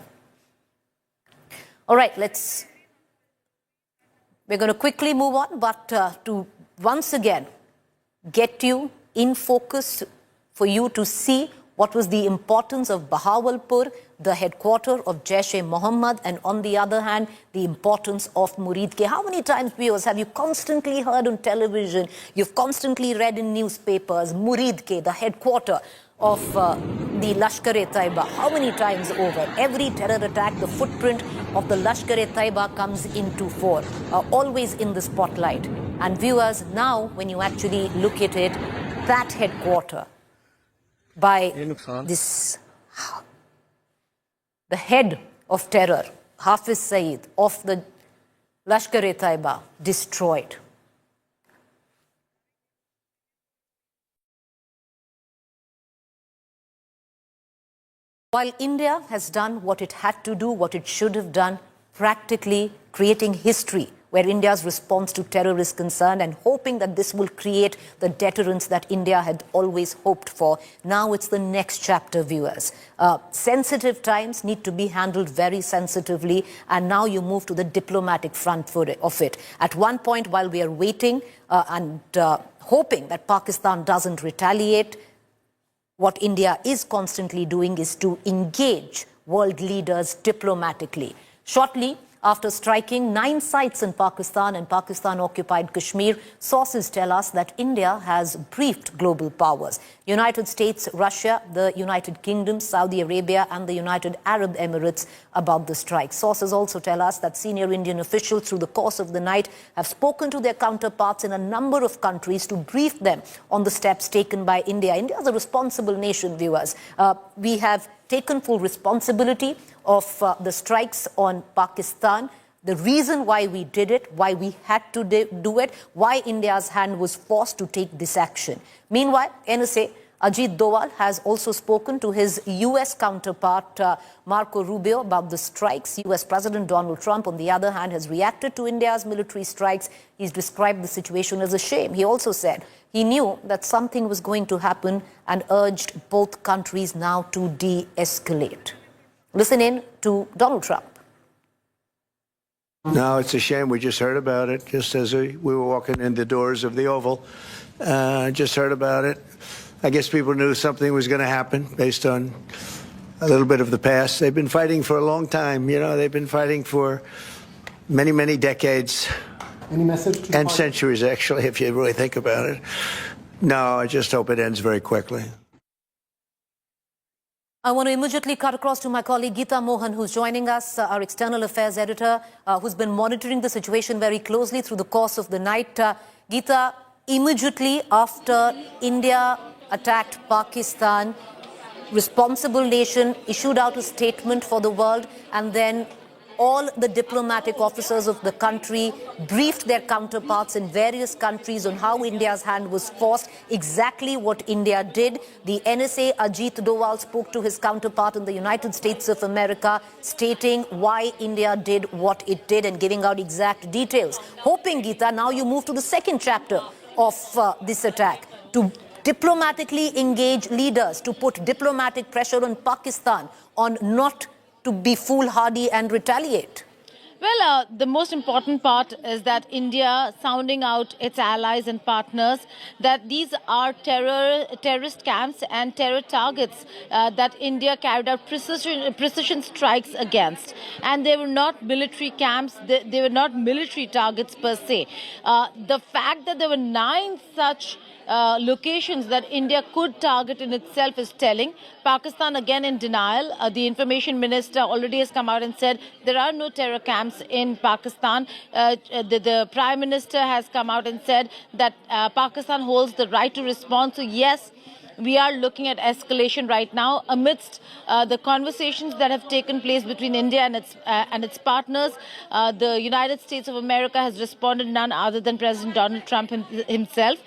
All right, we're going to quickly move on, but to once again get you in focus for you to see what was the importance of Bahawalpur, the headquarters of Jaish-e-Mohammed, and on the other hand, the importance of Murid-ke. How many times, viewers, have you constantly heard on television, you've constantly read in newspapers, Murid-ke, the headquarters of the Lashkar-e-Taiba? How many times over? Every terror attack, the footprint of the Lashkar-e-Taiba comes into fore, always in the spotlight. And viewers, now when you actually look at it, that headquarters by this, the head of terror, Hafiz Saeed of the Lashkar-e-Taiba, destroyed. While India has done what it had to do, what it should have done, practically creating history where India's response to terror is concerned and hoping that this will create the deterrence that India had always hoped for. Now it's the next chapter, viewers. Sensitive times need to be handled very sensitively, and now you move to the diplomatic front of it. At one point, while we are waiting and hoping that Pakistan doesn't retaliate, what India is constantly doing is to engage world leaders diplomatically. Shortly after striking 9 sites in Pakistan and Pakistan-occupied Kashmir, sources tell us that India has briefed global powers. United States, Russia, the United Kingdom, Saudi Arabia and the United Arab Emirates about the strike. Sources also tell us that senior Indian officials through the course of the night have spoken to their counterparts in a number of countries to brief them on the steps taken by India. India is a responsible nation, viewers. We have taken full responsibility of the strikes on Pakistan, the reason why we did it, why we had to do it, why India's hand was forced to take this action. Meanwhile, NSA Ajit Doval has also spoken to his US counterpart Marco Rubio about the strikes. US President Donald Trump, on the other hand, has reacted to India's military strikes. He's described the situation as a shame. He also said he knew that something was going to happen and urged both countries now to de-escalate. Listen in to Donald Trump. No, it's a shame. We just heard about it just as we were walking in the doors of the Oval. Just heard about it. I guess people knew something was going to happen based on a little bit of the past. They've been fighting for a long time. You know, they've been fighting for many, many decades. Any message? And centuries, actually, if you really think about it. No, I just hope it ends very quickly. I want to immediately cut across to my colleague Geeta Mohan, who's joining us, our external affairs editor, who's been monitoring the situation very closely through the course of the night. Geeta, immediately after India attacked Pakistan, responsible nation issued out a statement for the world, and then all the diplomatic officers of the country briefed their counterparts in various countries on how India's hand was forced, exactly what India did. The NSA, Ajit Doval, spoke to his counterpart in the United States of America, stating why India did what it did and giving out exact details. Hoping, Geeta, now you move to the second chapter of this attack, to diplomatically engage leaders, to put diplomatic pressure on Pakistan on not to be foolhardy and retaliate. Well, the most important part is that India sounding out its allies and partners that these are terrorist camps and terror targets that India carried out precision strikes against. And they were not military camps, they were not military targets per se. The fact that there were 9 such locations that India could target in itself is telling. Pakistan again in denial. The information minister already has come out and said there are no terror camps in Pakistan. The prime minister has come out and said that Pakistan holds the right to respond. So yes, we are looking at escalation right now amidst the conversations that have taken place between India and its partners. The United States of America has responded, none other than President Donald Trump himself,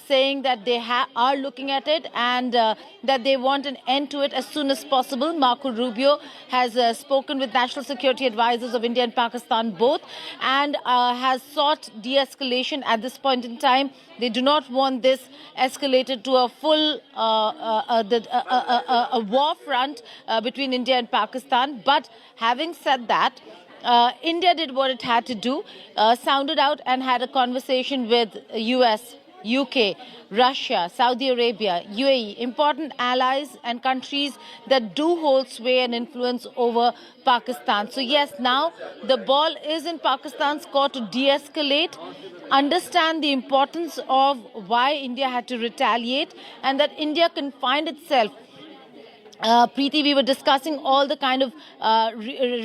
saying that they are looking at it and that they want an end to it as soon as possible. Marco Rubio has spoken with national security advisors of India and Pakistan both and has sought de-escalation at this point in time. They do not want this escalated to a full a war front between India and Pakistan. But having said that, India did what it had to do, sounded out and had a conversation with US UK, Russia, Saudi Arabia, UAE, important allies and countries that do hold sway and influence over Pakistan. So yes, now the ball is in Pakistan's court to de-escalate, understand the importance of why India had to retaliate, and that India can find itself. Preeti, we were discussing all the kind of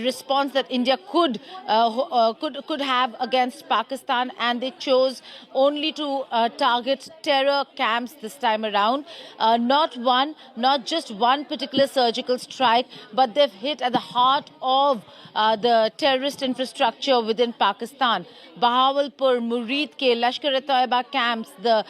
response that India could have against Pakistan, and they chose only to target terror camps this time around. Not just one particular surgical strike, but they've hit at the heart of the terrorist infrastructure within Pakistan. Bahawalpur, Murid ke, Lashkar-e-Taiba camps, the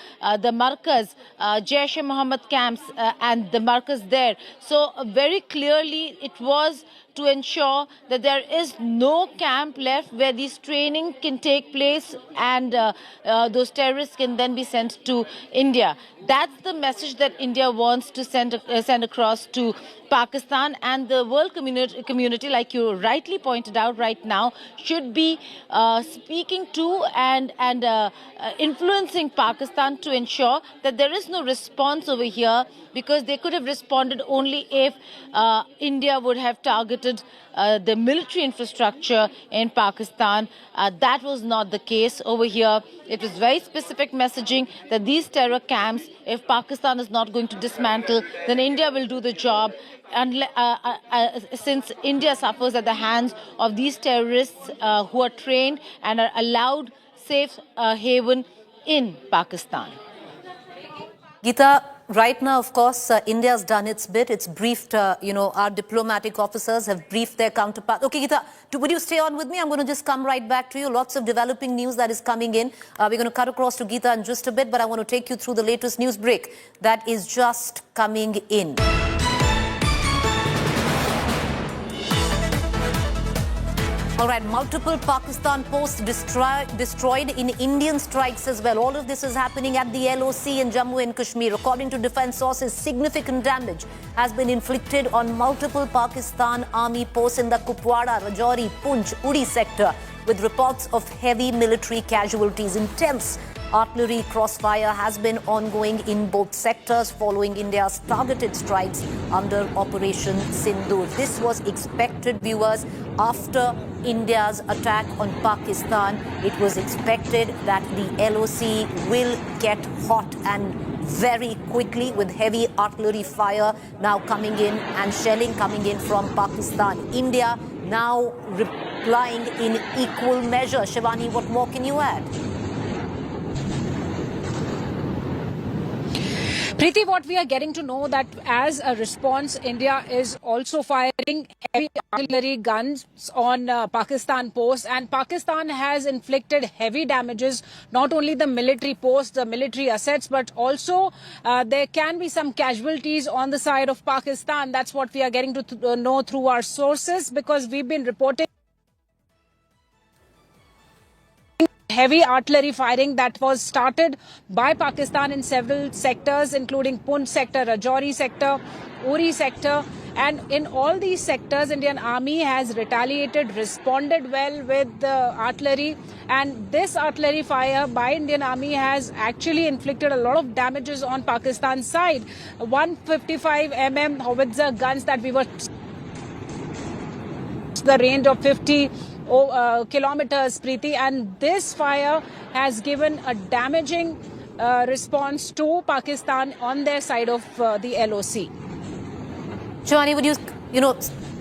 Markaz, Jaish-e-Mohammed camps, and the Markaz there. So very clearly it was to ensure that there is no camp left where these training can take place and those terrorists can then be sent to India. That's the message that India wants to send across to Pakistan, and the world community, like you rightly pointed out right now, should be speaking to and influencing Pakistan to ensure that there is no response over here, because they could have responded only if India would have targeted the military infrastructure in Pakistan. That was not the case over here. It was very specific messaging that these terror camps, if Pakistan is not going to dismantle, then India will do the job. And since India suffers at the hands of these terrorists who are trained and are allowed safe haven in Pakistan. Geeta, right now, of course, India's done its bit. It's briefed, our diplomatic officers have briefed their counterparts. Okay, Geeta, would you stay on with me? I'm going to just come right back to you. Lots of developing news that is coming in. We're going to cut across to Geeta in just a bit, but I want to take you through the latest news break that is just coming in. All right, multiple Pakistan posts destroyed in Indian strikes as well. All of this is happening at the LOC in Jammu and Kashmir. According to defense sources, significant damage has been inflicted on multiple Pakistan army posts in the Kupwara, Rajouri, Poonch, Uri sector, with reports of heavy military casualties. Intense artillery crossfire has been ongoing in both sectors following India's targeted strikes under Operation Sindoor. This was expected, viewers, after India's attack on Pakistan. It was expected that the LOC will get hot and very quickly, with heavy artillery fire now coming in and shelling coming in from Pakistan. India now replying in equal measure. Shivani, what more can you add? Preeti, what we are getting to know that as a response, India is also firing heavy artillery guns on Pakistan posts, and Pakistan has inflicted heavy damages, not only the military posts, the military assets, but also there can be some casualties on the side of Pakistan. That's what we are getting to know through our sources, because we've been reporting heavy artillery firing that was started by Pakistan in several sectors, including Poonch sector, Rajouri sector, Uri sector. And in all these sectors, Indian Army has retaliated, responded well with the artillery. And this artillery fire by Indian Army has actually inflicted a lot of damages on Pakistan's side. 155 mm howitzer guns that we were the range of 50 kilometers, Preeti, and this fire has given a damaging response to Pakistan on their side of the LOC. Shivani, would you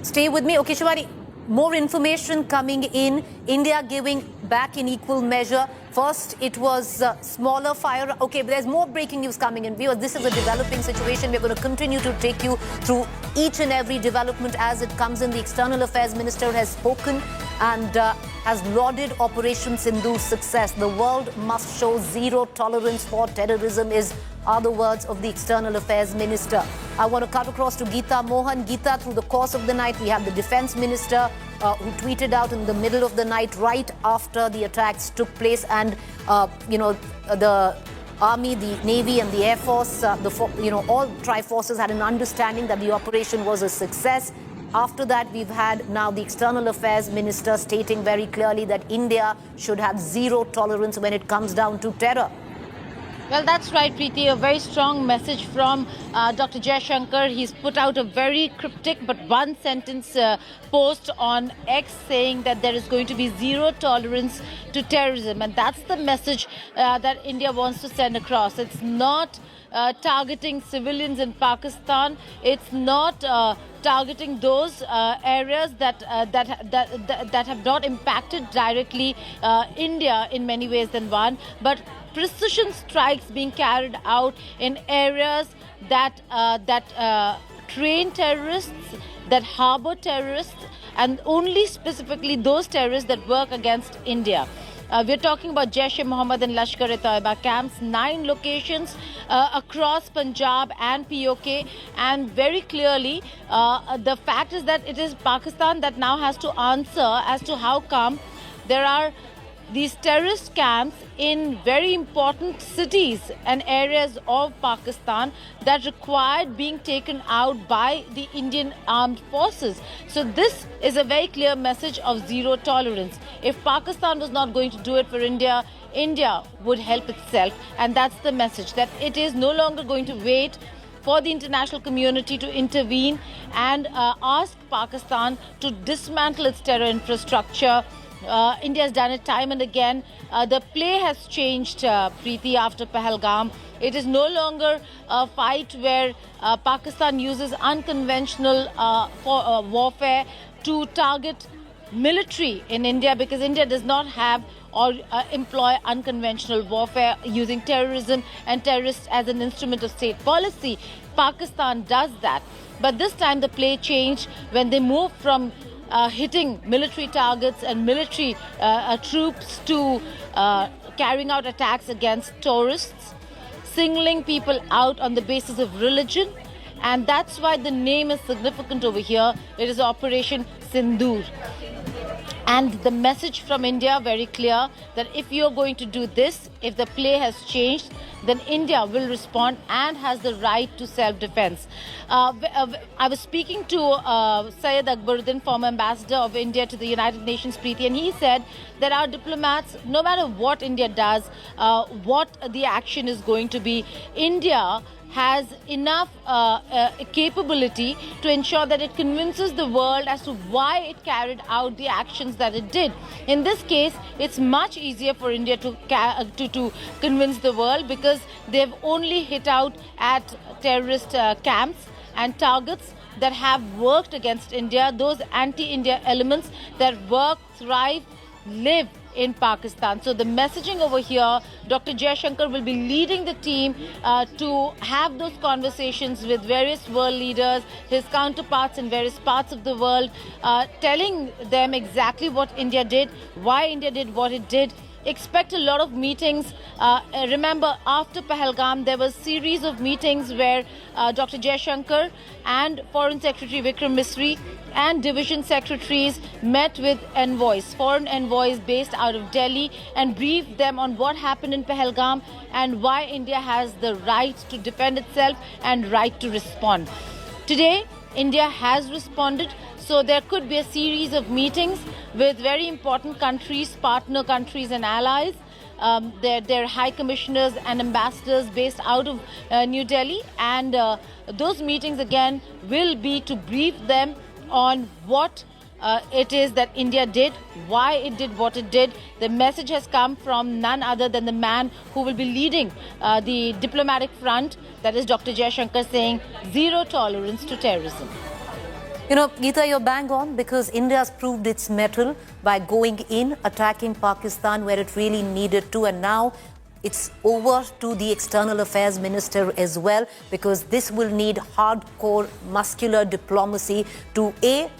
stay with me? Okay, Shivani, more information coming in. India giving back in equal measure. First, it was smaller fire. Okay, but there's more breaking news coming in. Viewers, this is a developing situation. We're going to continue to take you through each and every development as it comes in. The External Affairs Minister has spoken and has lauded Operation Sindoor's success. The world must show zero tolerance for terrorism are the words of the External Affairs Minister. I want to cut across to Geeta Mohan. Geeta, through the course of the night, we have the Defense Minister who tweeted out in the middle of the night, right after the attacks took place, and the Army, the Navy and the Air Force, all tri-forces had an understanding that the operation was a success. After that, we've had now the External Affairs Minister stating very clearly that India should have zero tolerance when it comes down to terror. Well, that's right, Preeti. A very strong message from Dr. Jaishankar. He's put out a very cryptic but one-sentence post on X saying that there is going to be zero tolerance to terrorism. And that's the message that India wants to send across. It's not targeting civilians in Pakistan. It's not targeting those areas that have not impacted directly India in many ways than one, but precision strikes being carried out in areas that train terrorists, that harbor terrorists, and only specifically those terrorists that work against India. We're talking about Jaish-e-Mohammed and Lashkar-e-Taiba camps, 9 locations across Punjab and POK. And very clearly, the fact is that it is Pakistan that now has to answer as to how come there are these terrorist camps in very important cities and areas of Pakistan that required being taken out by the Indian armed forces. So this is a very clear message of zero tolerance. If Pakistan was not going to do it for India, India would help itself. And that's the message, that it is no longer going to wait for the international community to intervene and ask Pakistan to dismantle its terror infrastructure. India has done it time and again. The play has changed, Preeti, after Pahalgam. It is no longer a fight where Pakistan uses unconventional warfare to target military in India, because India does not have or employ unconventional warfare using terrorism and terrorists as an instrument of state policy. Pakistan does that. But this time the play changed when they moved from hitting military targets and military troops to carrying out attacks against tourists, singling people out on the basis of religion. And that's why the name is significant over here. It is Operation Sindoor. And the message from India very clear, that if you're going to do this, if the play has changed, then India will respond and has the right to self-defense. I was speaking to Syed Akbaruddin, former ambassador of India to the United Nations, Preeti, and he said that our diplomats, no matter what India does, what the action is going to be, India has enough capability to ensure that it convinces the world as to why it carried out the actions that it did. In this case, it's much easier for India to convince the world, because they've only hit out at terrorist camps and targets that have worked against India, those anti-India elements that work, thrive, live in Pakistan. So the messaging over here, Dr. Jaishankar will be leading the team to have those conversations with various world leaders, his counterparts in various parts of the world, telling them exactly what India did, why India did what it did. Expect a lot of meetings. Remember, after Pahalgam, there was a series of meetings where Dr. Jaishankar and Foreign Secretary Vikram Misri and division secretaries met with envoys, foreign envoys based out of Delhi, and briefed them on what happened in Pahalgam and why India has the right to defend itself and right to respond. Today, India has responded. So there could be a series of meetings with very important countries, partner countries and allies, their high commissioners and ambassadors based out of New Delhi. And those meetings again will be to brief them on what it is that India did, why it did what it did. The message has come from none other than the man who will be leading the diplomatic front, that is Dr. Jaishankar, saying zero tolerance to terrorism. You know, Geeta, you're bang on, because India has proved its mettle by going in, attacking Pakistan where it really needed to, and now it's over to the External Affairs Minister as well, because this will need hardcore, muscular diplomacy to,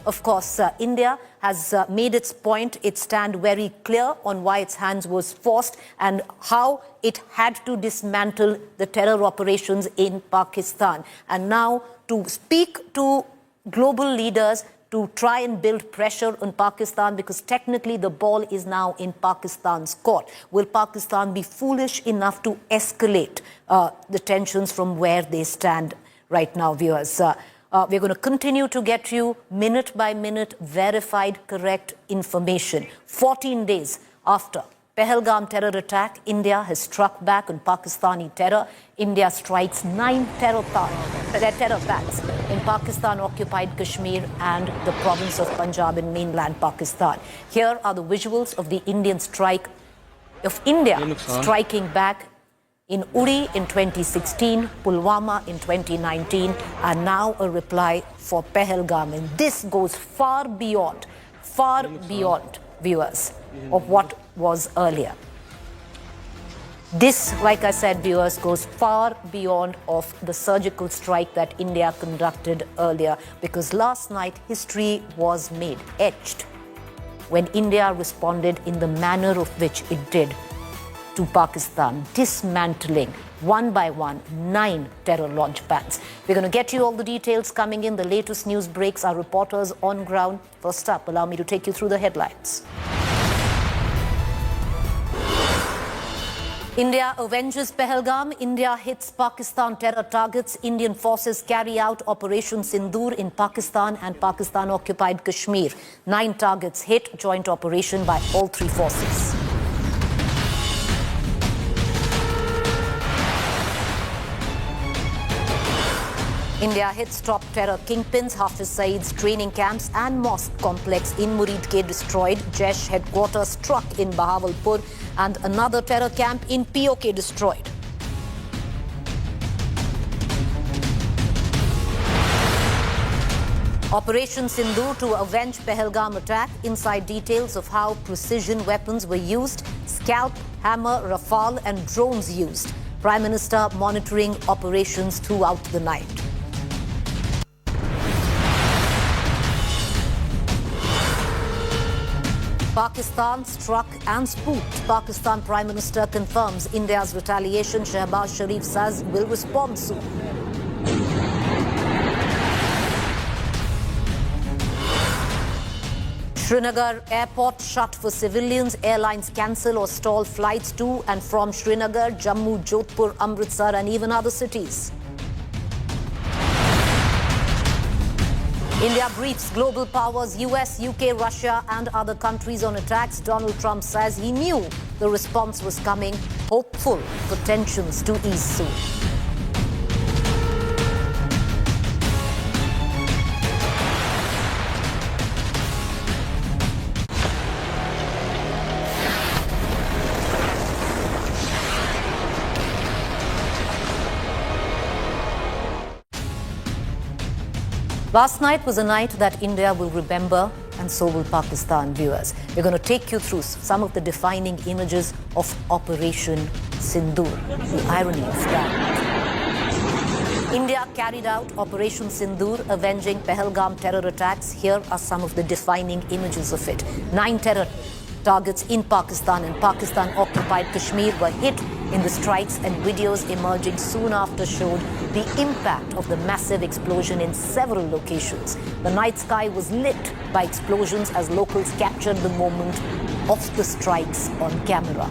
of course, India has made its point, its stand very clear on why its hands was forced and how it had to dismantle the terror operations in Pakistan. And now to speak to global leaders to try and build pressure on Pakistan, because technically the ball is now in Pakistan's court. Will Pakistan be foolish enough to escalate the tensions from where they stand right now, viewers? We're going to continue to get you minute by minute verified, correct information 14 days after Pahalgam terror attack, India has struck back on Pakistani terror. India strikes 9 terror attacks in Pakistan-occupied Kashmir and the province of Punjab in mainland Pakistan. Here are the visuals of the Indian strike, of India striking back in Uri in 2016, Pulwama in 2019, and now a reply for Pahalgam. And this goes far beyond, viewers, of what was earlier. This, like I said, viewers, goes far beyond of the surgical strike that India conducted earlier, because last night history was made, etched, when India responded in the manner of which it did to Pakistan, dismantling one by one 9 terror launch pads. We're going to get you all the details coming in. The latest news breaks. Our reporters on ground. First up, allow me to take you through the headlines. India avenges Pahalgam. India hits Pakistan terror targets. Indian forces carry out Operation Sindoor in Pakistan and Pakistan-occupied Kashmir. 9 targets hit, joint operation by all 3 forces. India hits top terror kingpins. Hafiz Saeed's training camps and mosque complex in Muridke destroyed. Jaish headquarters struck in Bahawalpur and another terror camp in POK destroyed. Operation Sindoor to avenge Pahalgam attack. Inside details of how precision weapons were used. Scalp, hammer, rafale and drones used. Prime Minister monitoring operations throughout the night. Pakistan struck and spooked. Pakistan Prime Minister confirms India's retaliation. Shehbaz Sharif says will respond soon. Srinagar airport shut for civilians. Airlines cancel or stall flights to and from Srinagar, Jammu, Jodhpur, Amritsar and even other cities. India briefs global powers, US, UK, Russia and other countries on attacks. Donald Trump says he knew the response was coming, hopeful for tensions to ease soon. Last night was a night that India will remember, and so will Pakistan, viewers. We're going to take you through some of the defining images of Operation Sindoor. The irony of that. India carried out Operation Sindoor, avenging Pahalgam terror attacks. Here are some of the defining images of it. 9 terror targets in Pakistan and Pakistan-occupied Kashmir were hit in the strikes, and videos emerging soon after showed the impact of the massive explosion in several locations. The night sky was lit by explosions as locals captured the moment of the strikes on camera.